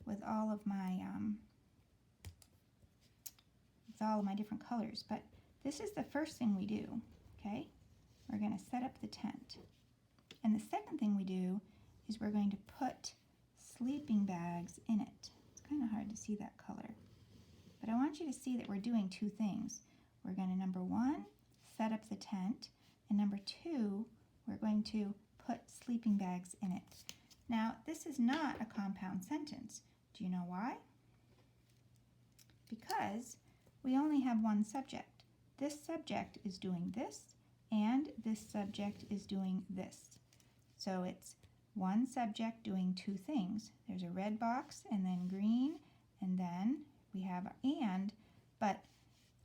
with all of my different colors. But this is the first thing we do, okay? We're going to set up the tent. And the second thing we do is we're going to put sleeping bags in it. It's kind of hard to see that color. But I want you to see that we're doing two things. We're going to, number one, set up the tent. And number two, we're going to put sleeping bags in it. Now, this is not a compound sentence. Do you know why? Because we only have one subject. This subject is doing this, and this subject is doing this. So it's one subject doing two things. There's a red box, and then green, and then we have and, but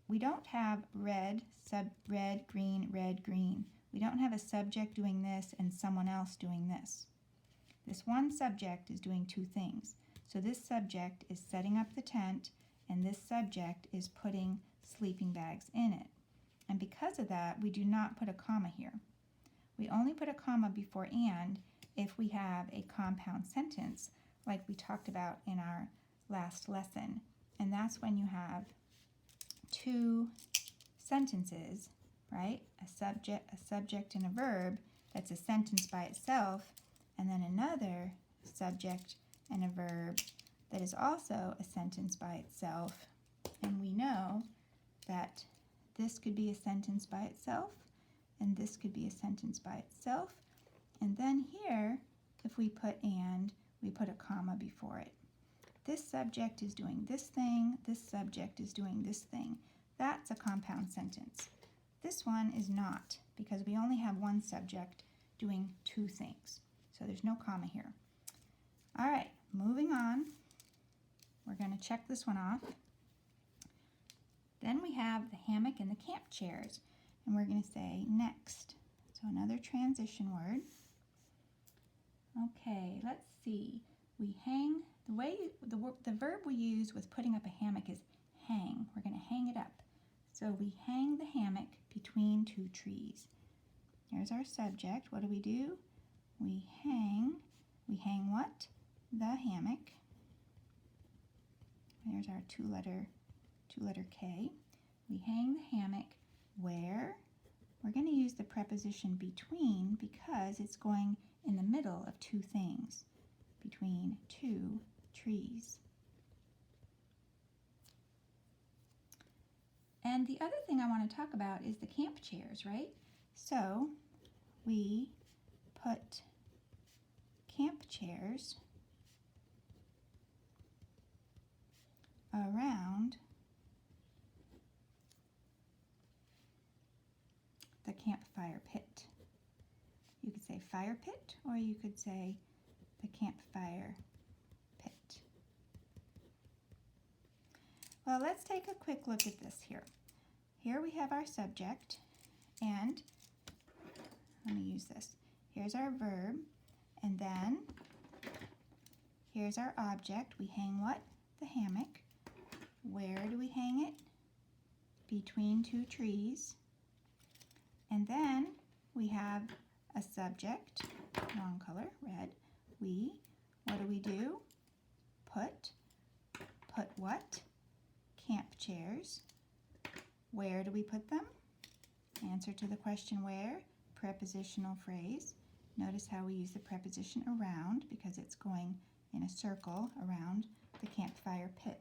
we don't have red, green, red, green. We don't have a subject doing this and someone else doing this. This one subject is doing two things. So this subject is setting up the tent, and this subject is putting sleeping bags in it. And because of that, we do not put a comma here. We only put a comma before and if we have a compound sentence like we talked about in our last lesson. And that's when you have two sentences, right? A subject and a verb that's a sentence by itself, and then another subject and a verb that is also a sentence by itself. And we know that this could be a sentence by itself, and this could be a sentence by itself. And then here, if we put and, we put a comma before it. This subject is doing this thing, this subject is doing this thing. That's a compound sentence. This one is not, because we only have one subject doing two things. So there's no comma here. All right, moving on. We're going to check this one off. Then we have the hammock and the camp chairs, and we're going to say next. So another transition word. Okay, let's see. We hang, the verb we use with putting up a hammock is hang. We're going to hang it up. So we hang the hammock between two trees. Here's our subject. What do? We hang what? The hammock. There's our two-letter K. We hang the hammock where? We're going to use the preposition between because it's going in the middle of two things, between two trees. And the other thing I want to talk about is the camp chairs, right? So we put camp chairs around the campfire pit. You could say fire pit, or you could say the campfire pit. Well, let's take a quick look at this here. Here we have our subject, and let me use this. Here's our verb, and then here's our object. We hang what? The hammock. Where do we hang it? Between two trees. And then we have a subject, wrong color, red. What do? Put what? Camp chairs. Where do we put them? Answer to the question where, prepositional phrase. Notice how we use the preposition around because it's going in a circle around the campfire pit.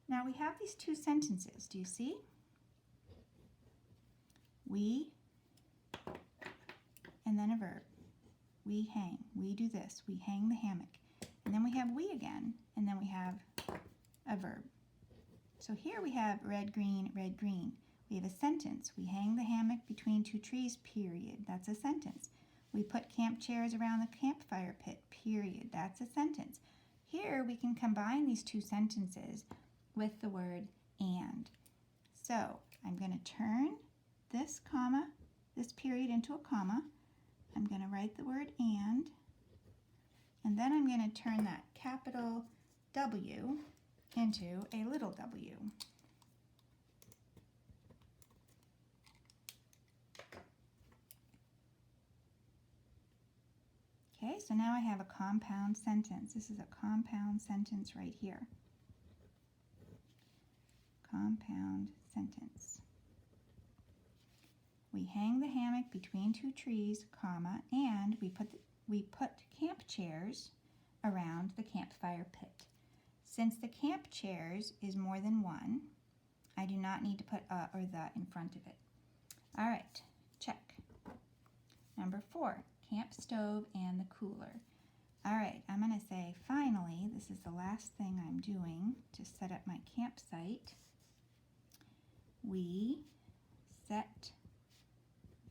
Now we have these two sentences. Do you see? We, and then a verb. We hang. We do this. We hang the hammock. And then we have we again, and then we have a verb. So here we have red, green, red, green. We have a sentence. We hang the hammock between two trees, period. That's a sentence. We put camp chairs around the campfire pit, period. That's a sentence. Here we can combine these two sentences with the word and. So I'm going to turn this comma, this period into a comma. I'm going to write the word and then I'm going to turn that capital W into a little w. Okay, so now I have a compound sentence. This is a compound sentence right here. Compound sentence. We hang the hammock between two trees, comma, and we put camp chairs around the campfire pit. Since the camp chairs is more than one, I do not need to put a or the in front of it. All right, check. Number 4, camp stove and the cooler. All right, I'm going to say finally, this is the last thing I'm doing to set up my campsite. We set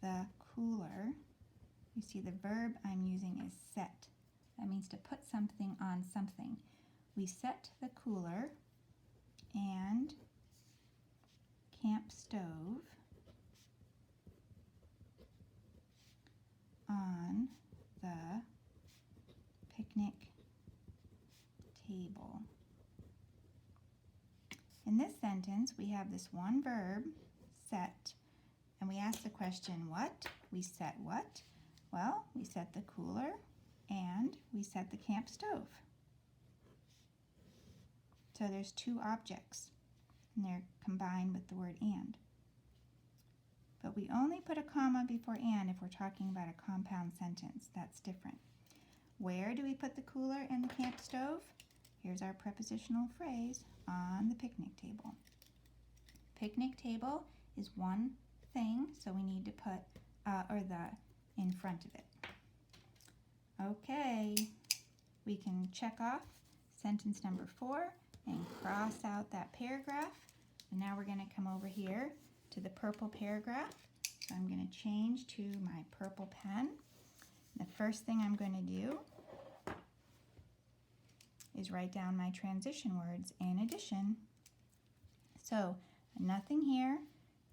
the cooler. You see the verb I'm using is set. That means to put something on something. We set the cooler and camp stove on the picnic table. In this sentence, we have this one verb, set, and we ask the question, what? We set what? Well, we set the cooler and we set the camp stove. So there's two objects, and they're combined with the word and. But we only put a comma before and if we're talking about a compound sentence. That's different. Where do we put the cooler and the camp stove? Here's our prepositional phrase, on the picnic table. Picnic table is one thing, so we need to put or the in front of it. Okay, we can check off sentence number 4 and cross out that paragraph. And now we're going to come over here to the purple paragraph. So I'm going to change to my purple pen. The first thing I'm going to do is write down my transition words in addition. So nothing here,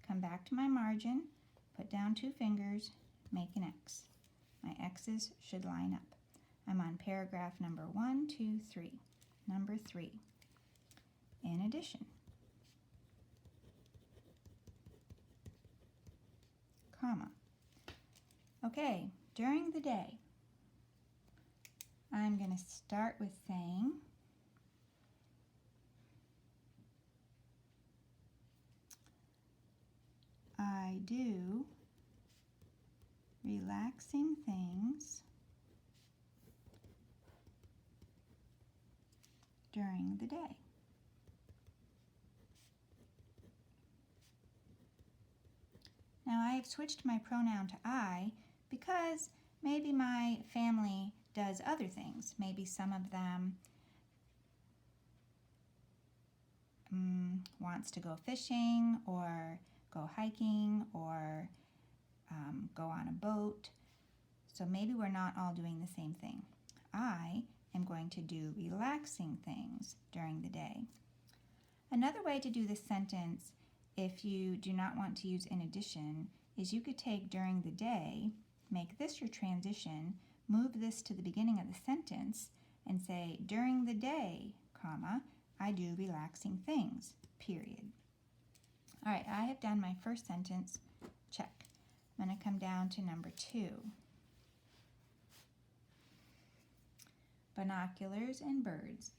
come back to my margin, put down 2 fingers, make an X. My X's should line up. I'm on paragraph number 1, 2, 3. Number 3, in addition, comma. Okay, during the day, I'm going to start with saying I do relaxing things during the day. Now I have switched my pronoun to I because maybe my family does other things. Maybe some of them wants to go fishing or go hiking or go on a boat. So maybe we're not all doing the same thing. I am going to do relaxing things during the day. Another way to do this sentence, if you do not want to use in addition, is you could take during the day, make this your transition, move this to the beginning of the sentence, and say during the day, comma, I do relaxing things, period. All right, I have done my first sentence, check. I'm going to come down to number 2. Binoculars and birds.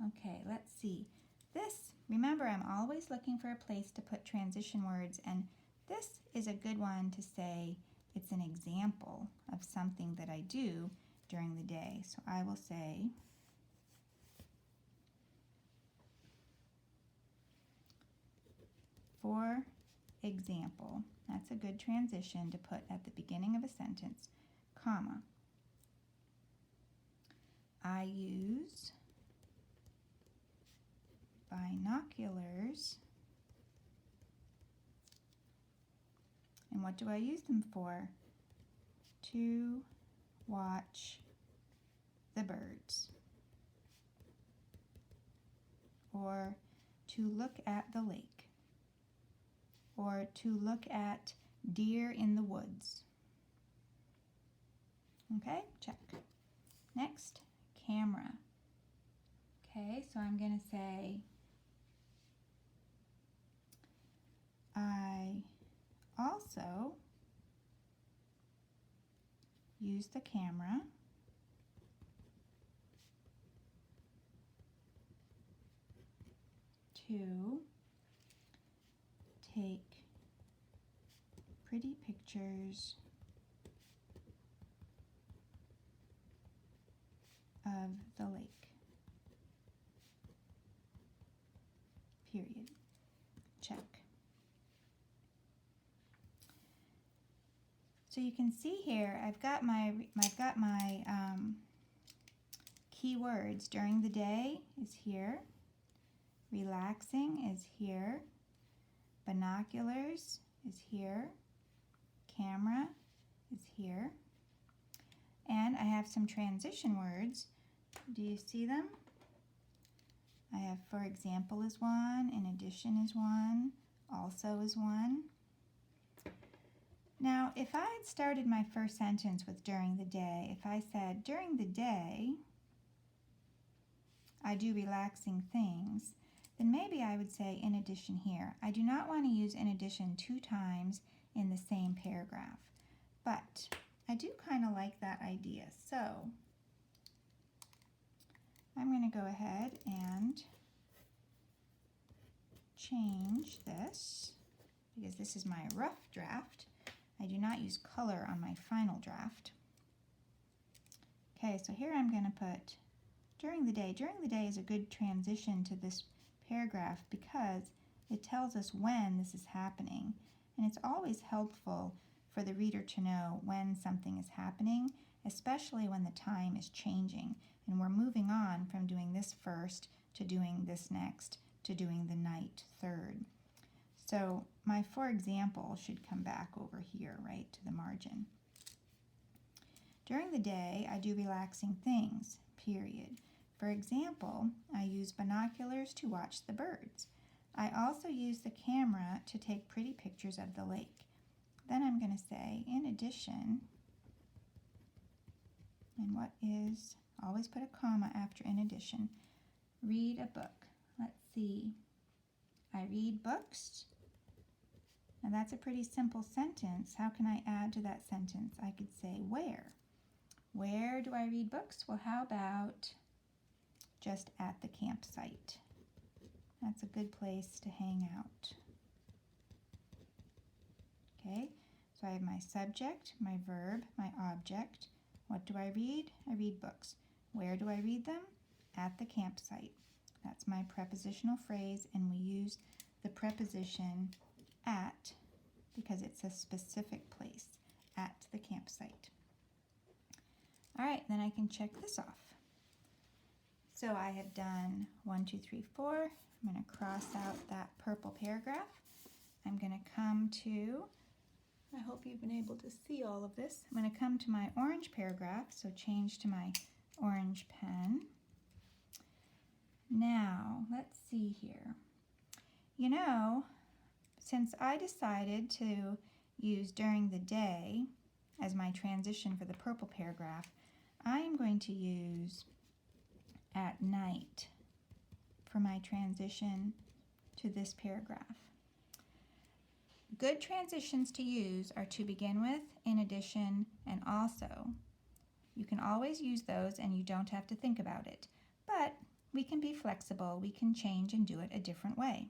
Okay, let's see. This, remember, I'm always looking for a place to put transition words, and this is a good one to say it's an example of something that I do during the day. So I will say, for example. That's a good transition to put at the beginning of a sentence, comma. I use binoculars. And what do I use them for? To watch the birds. Or to look at the lake. Or to look at deer in the woods. Okay, check. Next, camera. Okay, so I'm going to say, I also use the camera to take pretty pictures of the lake. Period. Check. So you can see here, I've got my keywords. During the day is here. Relaxing is here. Binoculars is here. Camera is here. And I have some transition words. Do you see them? I have for example is one, in addition is one, also is one. Now, if I had started my first sentence with during the day, if I said, during the day, I do relaxing things, then maybe I would say in addition here. I do not want to use in addition 2 times in the same paragraph, but I do kind of like that idea. So I'm going to go ahead and change this because this is my rough draft. I do not use color on my final draft. Okay, so here I'm going to put during the day. During the day is a good transition to this paragraph because it tells us when this is happening. And it's always helpful for the reader to know when something is happening, especially when the time is changing and we're moving on from doing this first to doing this next to doing the night third. So my for example should come back over here, right, to the margin. During the day, I do relaxing things, period. For example, I use binoculars to watch the birds. I also use the camera to take pretty pictures of the lake. Then I'm going to say, in addition, and what is, always put a comma after in addition, read a book. Let's see. I read books. Now that's a pretty simple sentence. How can I add to that sentence? I could say where. Where do I read books? Well, how about just at the campsite? That's a good place to hang out. Okay, so I have my subject, my verb, my object. What do I read? I read books. Where do I read them? At the campsite. That's my prepositional phrase, and we use the preposition at because it's a specific place, at the campsite. All right, then I can check this off. So I have done 1, 2, 3, 4. I'm going to cross out that purple paragraph. I'm going to come to, I hope you've been able to see all of this. I'm going to come to my orange paragraph, so change to my orange pen. Now, let's see here. You know, since I decided to use during the day as my transition for the purple paragraph, I am going to use at night for my transition to this paragraph. Good transitions to use are to begin with, in addition, and also. You can always use those and you don't have to think about it. But we can be flexible, we can change and do it a different way.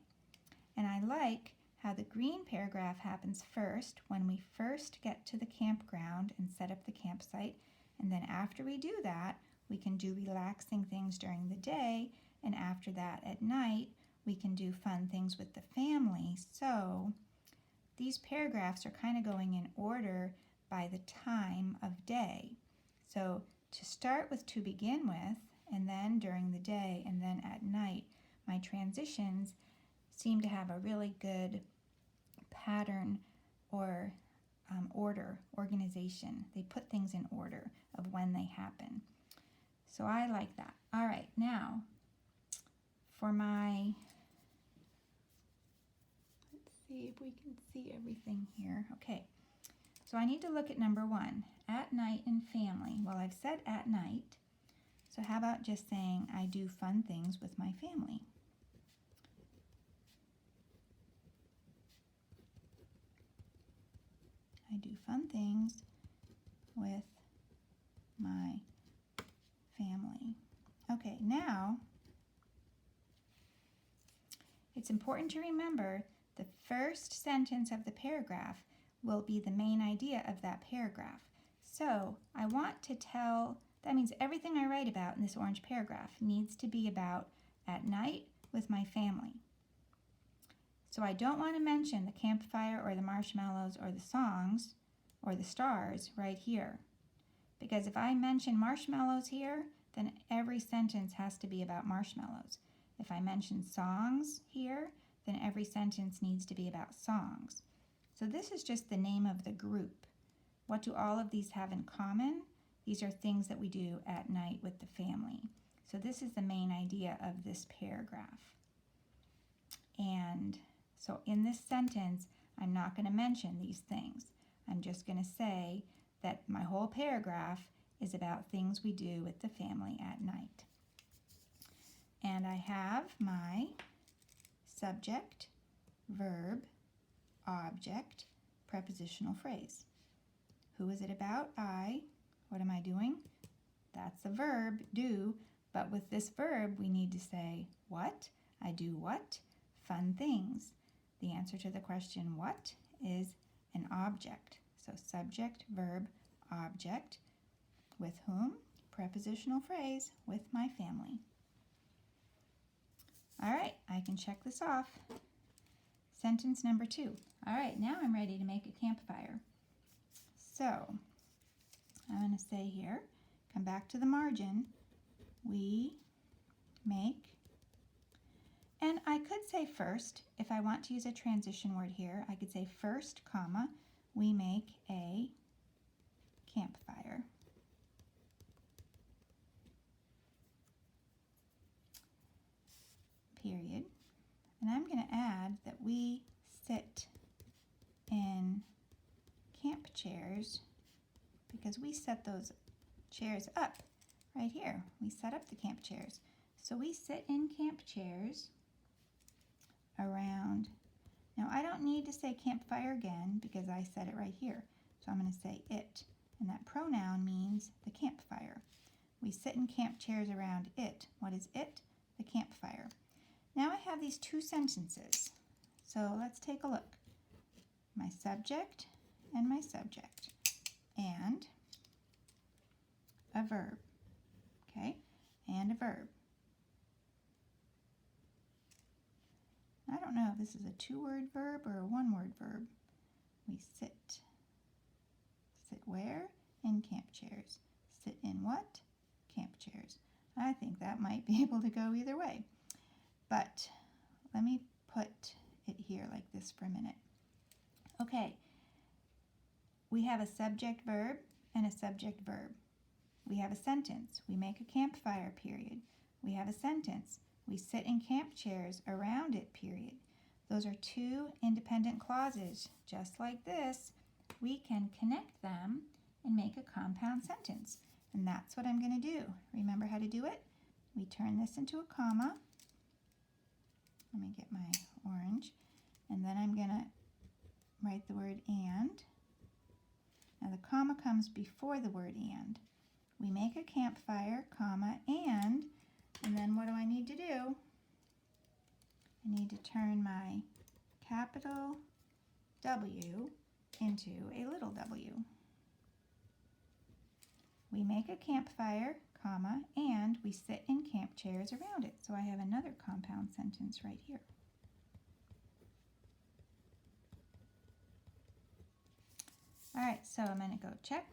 And I like how the green paragraph happens first when we first get to the campground and set up the campsite. And then after we do that, we can do relaxing things during the day. And after that at night, we can do fun things with the family. So these paragraphs are kind of going in order by the time of day. So to start with to begin with, and then during the day, and then at night, my transitions seem to have a really good pattern or organization. They put things in order of when they happen. So I like that. All right, now for my, let's see if we can see everything here. Okay, so I need to look at number 1, at night and family. Well, I've said at night, so how about just saying I do fun things with my family? I do fun things with my family. Okay, now, it's important to remember the first sentence of the paragraph will be the main idea of that paragraph. So I want to tell, that means everything I write about in this orange paragraph needs to be about at night with my family. So I don't want to mention the campfire or the marshmallows or the songs or the stars right here. Because if I mention marshmallows here, then every sentence has to be about marshmallows. If I mention songs here, then every sentence needs to be about songs. So this is just the name of the group. What do all of these have in common? These are things that we do at night with the family. So this is the main idea of this paragraph. And so in this sentence, I'm not going to mention these things. I'm just going to say that my whole paragraph is about things we do with the family at night. And I have my subject, verb, object, prepositional phrase. Who is it about? I. What am I doing? That's a verb, do, but with this verb we need to say what? I do what? Fun things. The answer to the question what is an object. So subject, verb, object. With whom? Prepositional phrase, with my family. All right, I can check this off. Sentence number 2. All right, now I'm ready to make a campfire. So I'm going to say here, come back to the margin, we make, and I could say first, if I want to use a transition word here, I could say first, comma, we make a campfire. Period. And I'm going to add that we sit in camp chairs because we set those chairs up right here. We set up the camp chairs. So we sit in camp chairs around. Now I don't need to say campfire again because I said it right here. So I'm going to say it. And that pronoun means the campfire. We sit in camp chairs around it. What is it? The campfire. Now I have these 2 sentences. So let's take a look. My subject and my subject. And a verb. Okay? And a verb. I don't know if this is a 2-word verb or a 1-word verb. We sit. Sit where? In camp chairs. Sit in what? Camp chairs. I think that might be able to go either way. But let me put it here like this for a minute. Okay. We have a subject verb and a subject verb. We have a sentence. We make a campfire, period. We have a sentence. We sit in camp chairs around it, period. Those are 2 independent clauses. Just like this, we can connect them and make a compound sentence. And that's what I'm going to do. Remember how to do it? We turn this into a comma. Let me get my orange. And then I'm going to write the word and. Now the comma comes before the word and. We make a campfire, comma, and then what do I need to do? I need to turn my capital W into a little w. We make a campfire, comma, and we sit in camp chairs around it. So I have another compound sentence right here. All right, so I'm going to go check.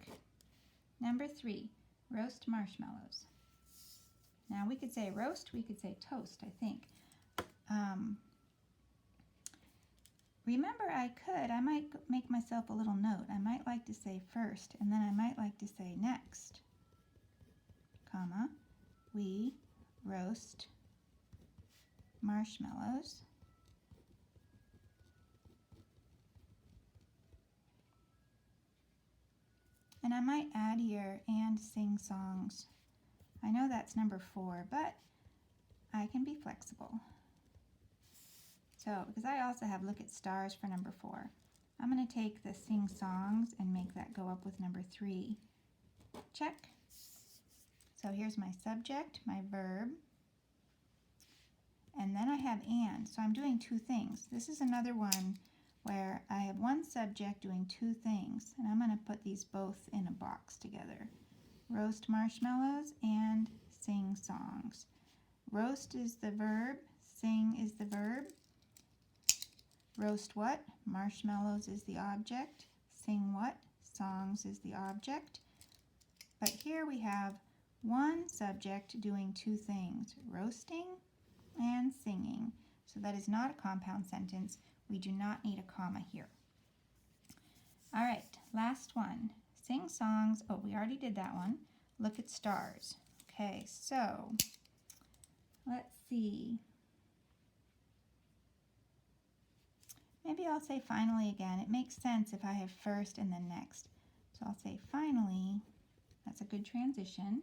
Number 3, roast marshmallows. Now we could say roast, we could say toast, I think. Remember I might make myself a little note. I might like to say first, and then I might like to say next, comma, we roast marshmallows. And I might add here and sing songs. I know that's number 4, but I can be flexible. So, because I also have look at stars for number 4. I'm going to take the sing songs and make that go up with number 3. Check. So here's my subject, my verb, and and then I have and. So I'm doing two things. This is another one where I have one subject doing two things, and I'm going to put these both in a box together. Roast marshmallows and sing songs. Roast is the verb, sing is the verb. Roast what? Marshmallows is the object. Sing what? Songs is the object. But here we have one subject doing two things, roasting and singing. So that is not a compound sentence. We do not need a comma here. All right, last one. Sing songs. Oh, we already did that one. Look at stars. Okay, so let's see. Maybe I'll say finally again. It makes sense if I have first and then next. So I'll say finally. That's a good transition.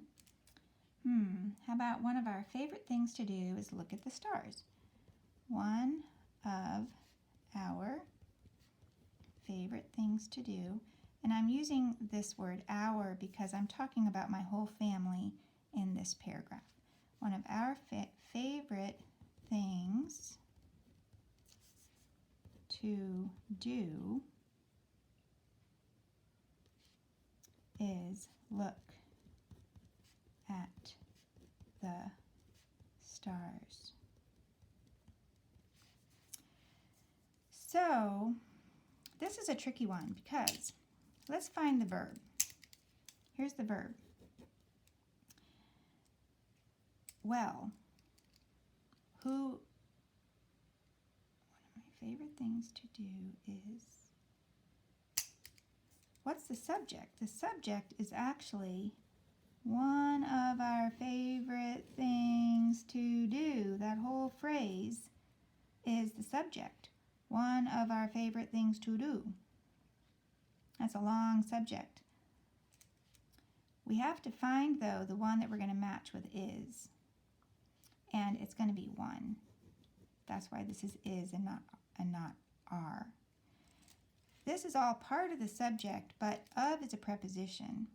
How about one of our favorite things to do is look at the stars. One of our favorite things to do. And I'm using this word our because I'm talking about my whole family in this paragraph. One of our favorite things to do is look at the stars. So this is a tricky one because let's find the verb. Here's the verb. Well, one of my favorite things to do is, what's the subject? The subject is actually one of our favorite things to do. That whole phrase is the subject. One of our favorite things to do. That's a long subject. We have to find, though, the one that we're going to match with is. And it's going to be one. That's why this is and not are. This is all part of the subject, but of is a preposition.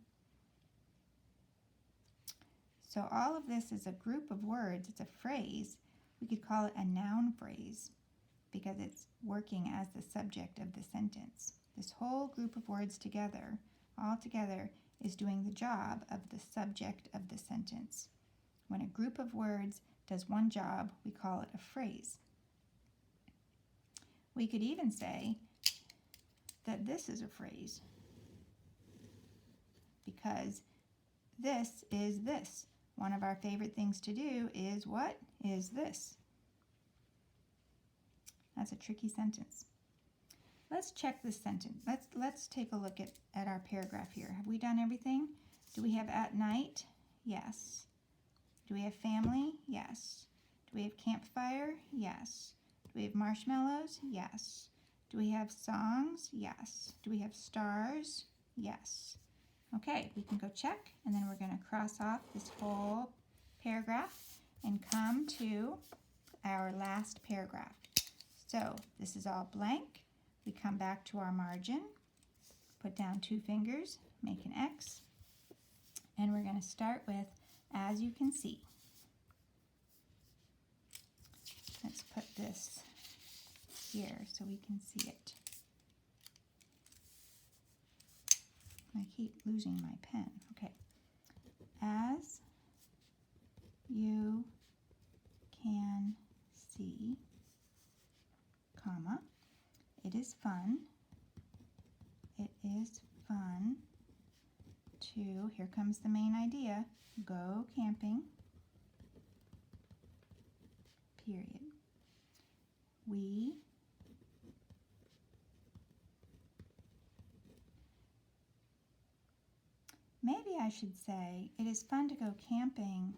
So all of this is a group of words. It's a phrase. We could call it a noun phrase because it's working as the subject of the sentence. This whole group of words together, all together, is doing the job of the subject of the sentence. When a group of words does one job, we call it a phrase. We could even say that this is a phrase because this is this. One of our favorite things to do is what? Is this. That's a tricky sentence. Let's check this sentence. Let's take a look at our paragraph here. Have we done everything? Do we have at night? Yes. Do we have family? Yes. Do we have campfire? Yes. Do we have marshmallows? Yes. Do we have songs? Yes. Do we have stars? Yes. Okay, we can go check, and then we're going to cross off this whole paragraph and come to our last paragraph. So this is all blank. We come back to our margin, put down 2 fingers, make an X, and we're going to start with, as you can see. Let's put this here so we can see it. I keep losing my pen. Okay. As you can see, comma, it is fun. It is fun to, here comes the main idea, go camping, period. Maybe I should say, it is fun to go camping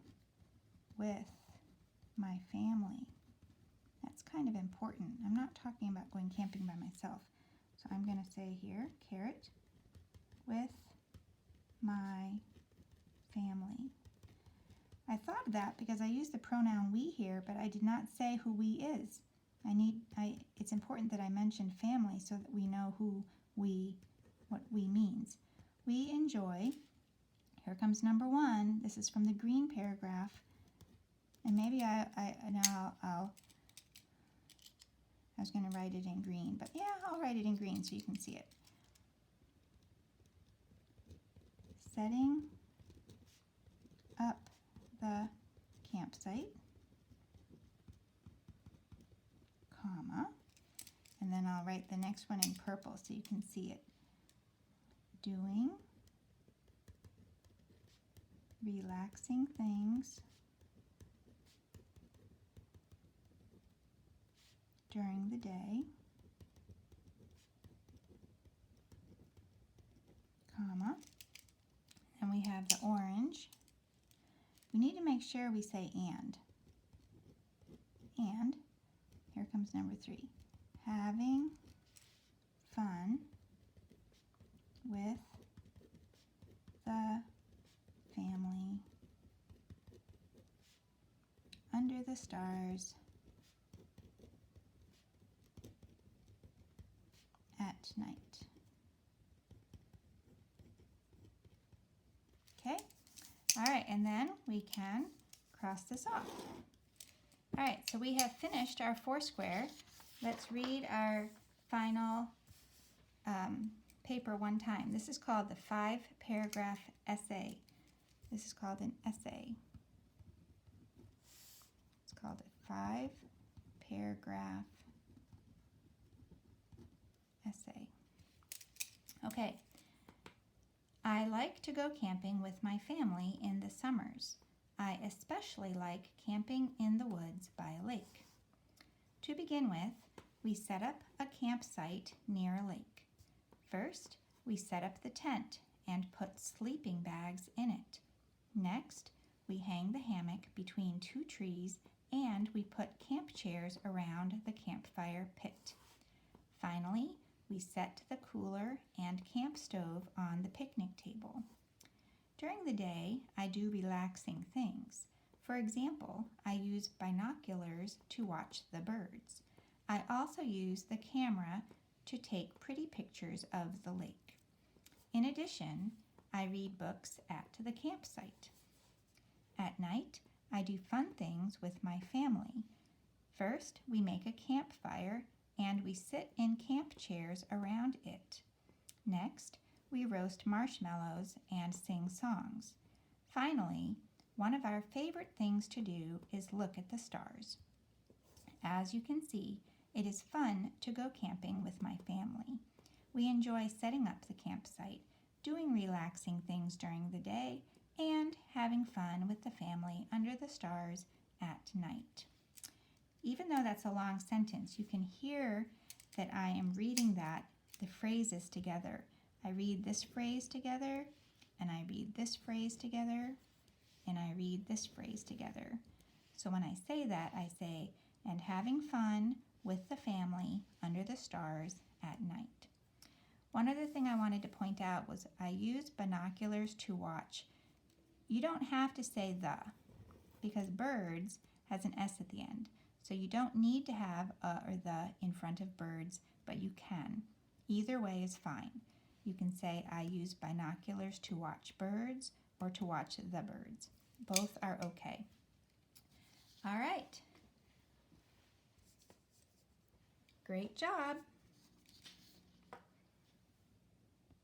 with my family. That's kind of important. I'm not talking about going camping by myself. So I'm going to say here, caret, with my family. I thought of that because I used the pronoun we here, but I did not say who we is. It's important that I mention family so that we know what we means. We enjoy, here comes number 1. This is from the green paragraph. And maybe I'll I was going to write it in green, but yeah, I'll write it in green so you can see it. Setting up the campsite, comma, and then I'll write the next one in purple so you can see it. Doing relaxing things during the day, comma, and we have the orange. We need to make sure we say and. And, here comes number 3. Having fun with the family under the stars at night. Okay, all right, and then we can cross this off. All right, so we have finished our 4 square. Let's read our final paper one time. This is called the 5-paragraph essay. This is called an essay. It's called a 5-paragraph essay. Okay. I like to go camping with my family in the summers. I especially like camping in the woods by a lake. To begin with, we set up a campsite near a lake. First, we set up the tent and put sleeping bags in it. Next, we hang the hammock between 2 trees and we put camp chairs around the campfire pit. Finally, we set the cooler and camp stove on the picnic table. During the day, I do relaxing things. For example, I use binoculars to watch the birds. I also use the camera to take pretty pictures of the lake. In addition, I read books at the campsite. At night, I do fun things with my family. First, we make a campfire and we sit in camp chairs around it. Next, we roast marshmallows and sing songs. Finally, one of our favorite things to do is look at the stars. As you can see, it is fun to go camping with my family. We enjoy setting up the campsite, doing relaxing things during the day, and having fun with the family under the stars at night. Even though that's a long sentence, you can hear that I am reading the phrases together. I read this phrase together, and I read this phrase together, and I read this phrase together. So when I say that, I say, and having fun with the family under the stars at night. One other thing I wanted to point out was I used binoculars to watch. You don't have to say the, because birds has an S at the end. So you don't need to have a or the in front of birds, but you can. Either way is fine. You can say I use binoculars to watch birds or to watch the birds. Both are okay. All right. Great job.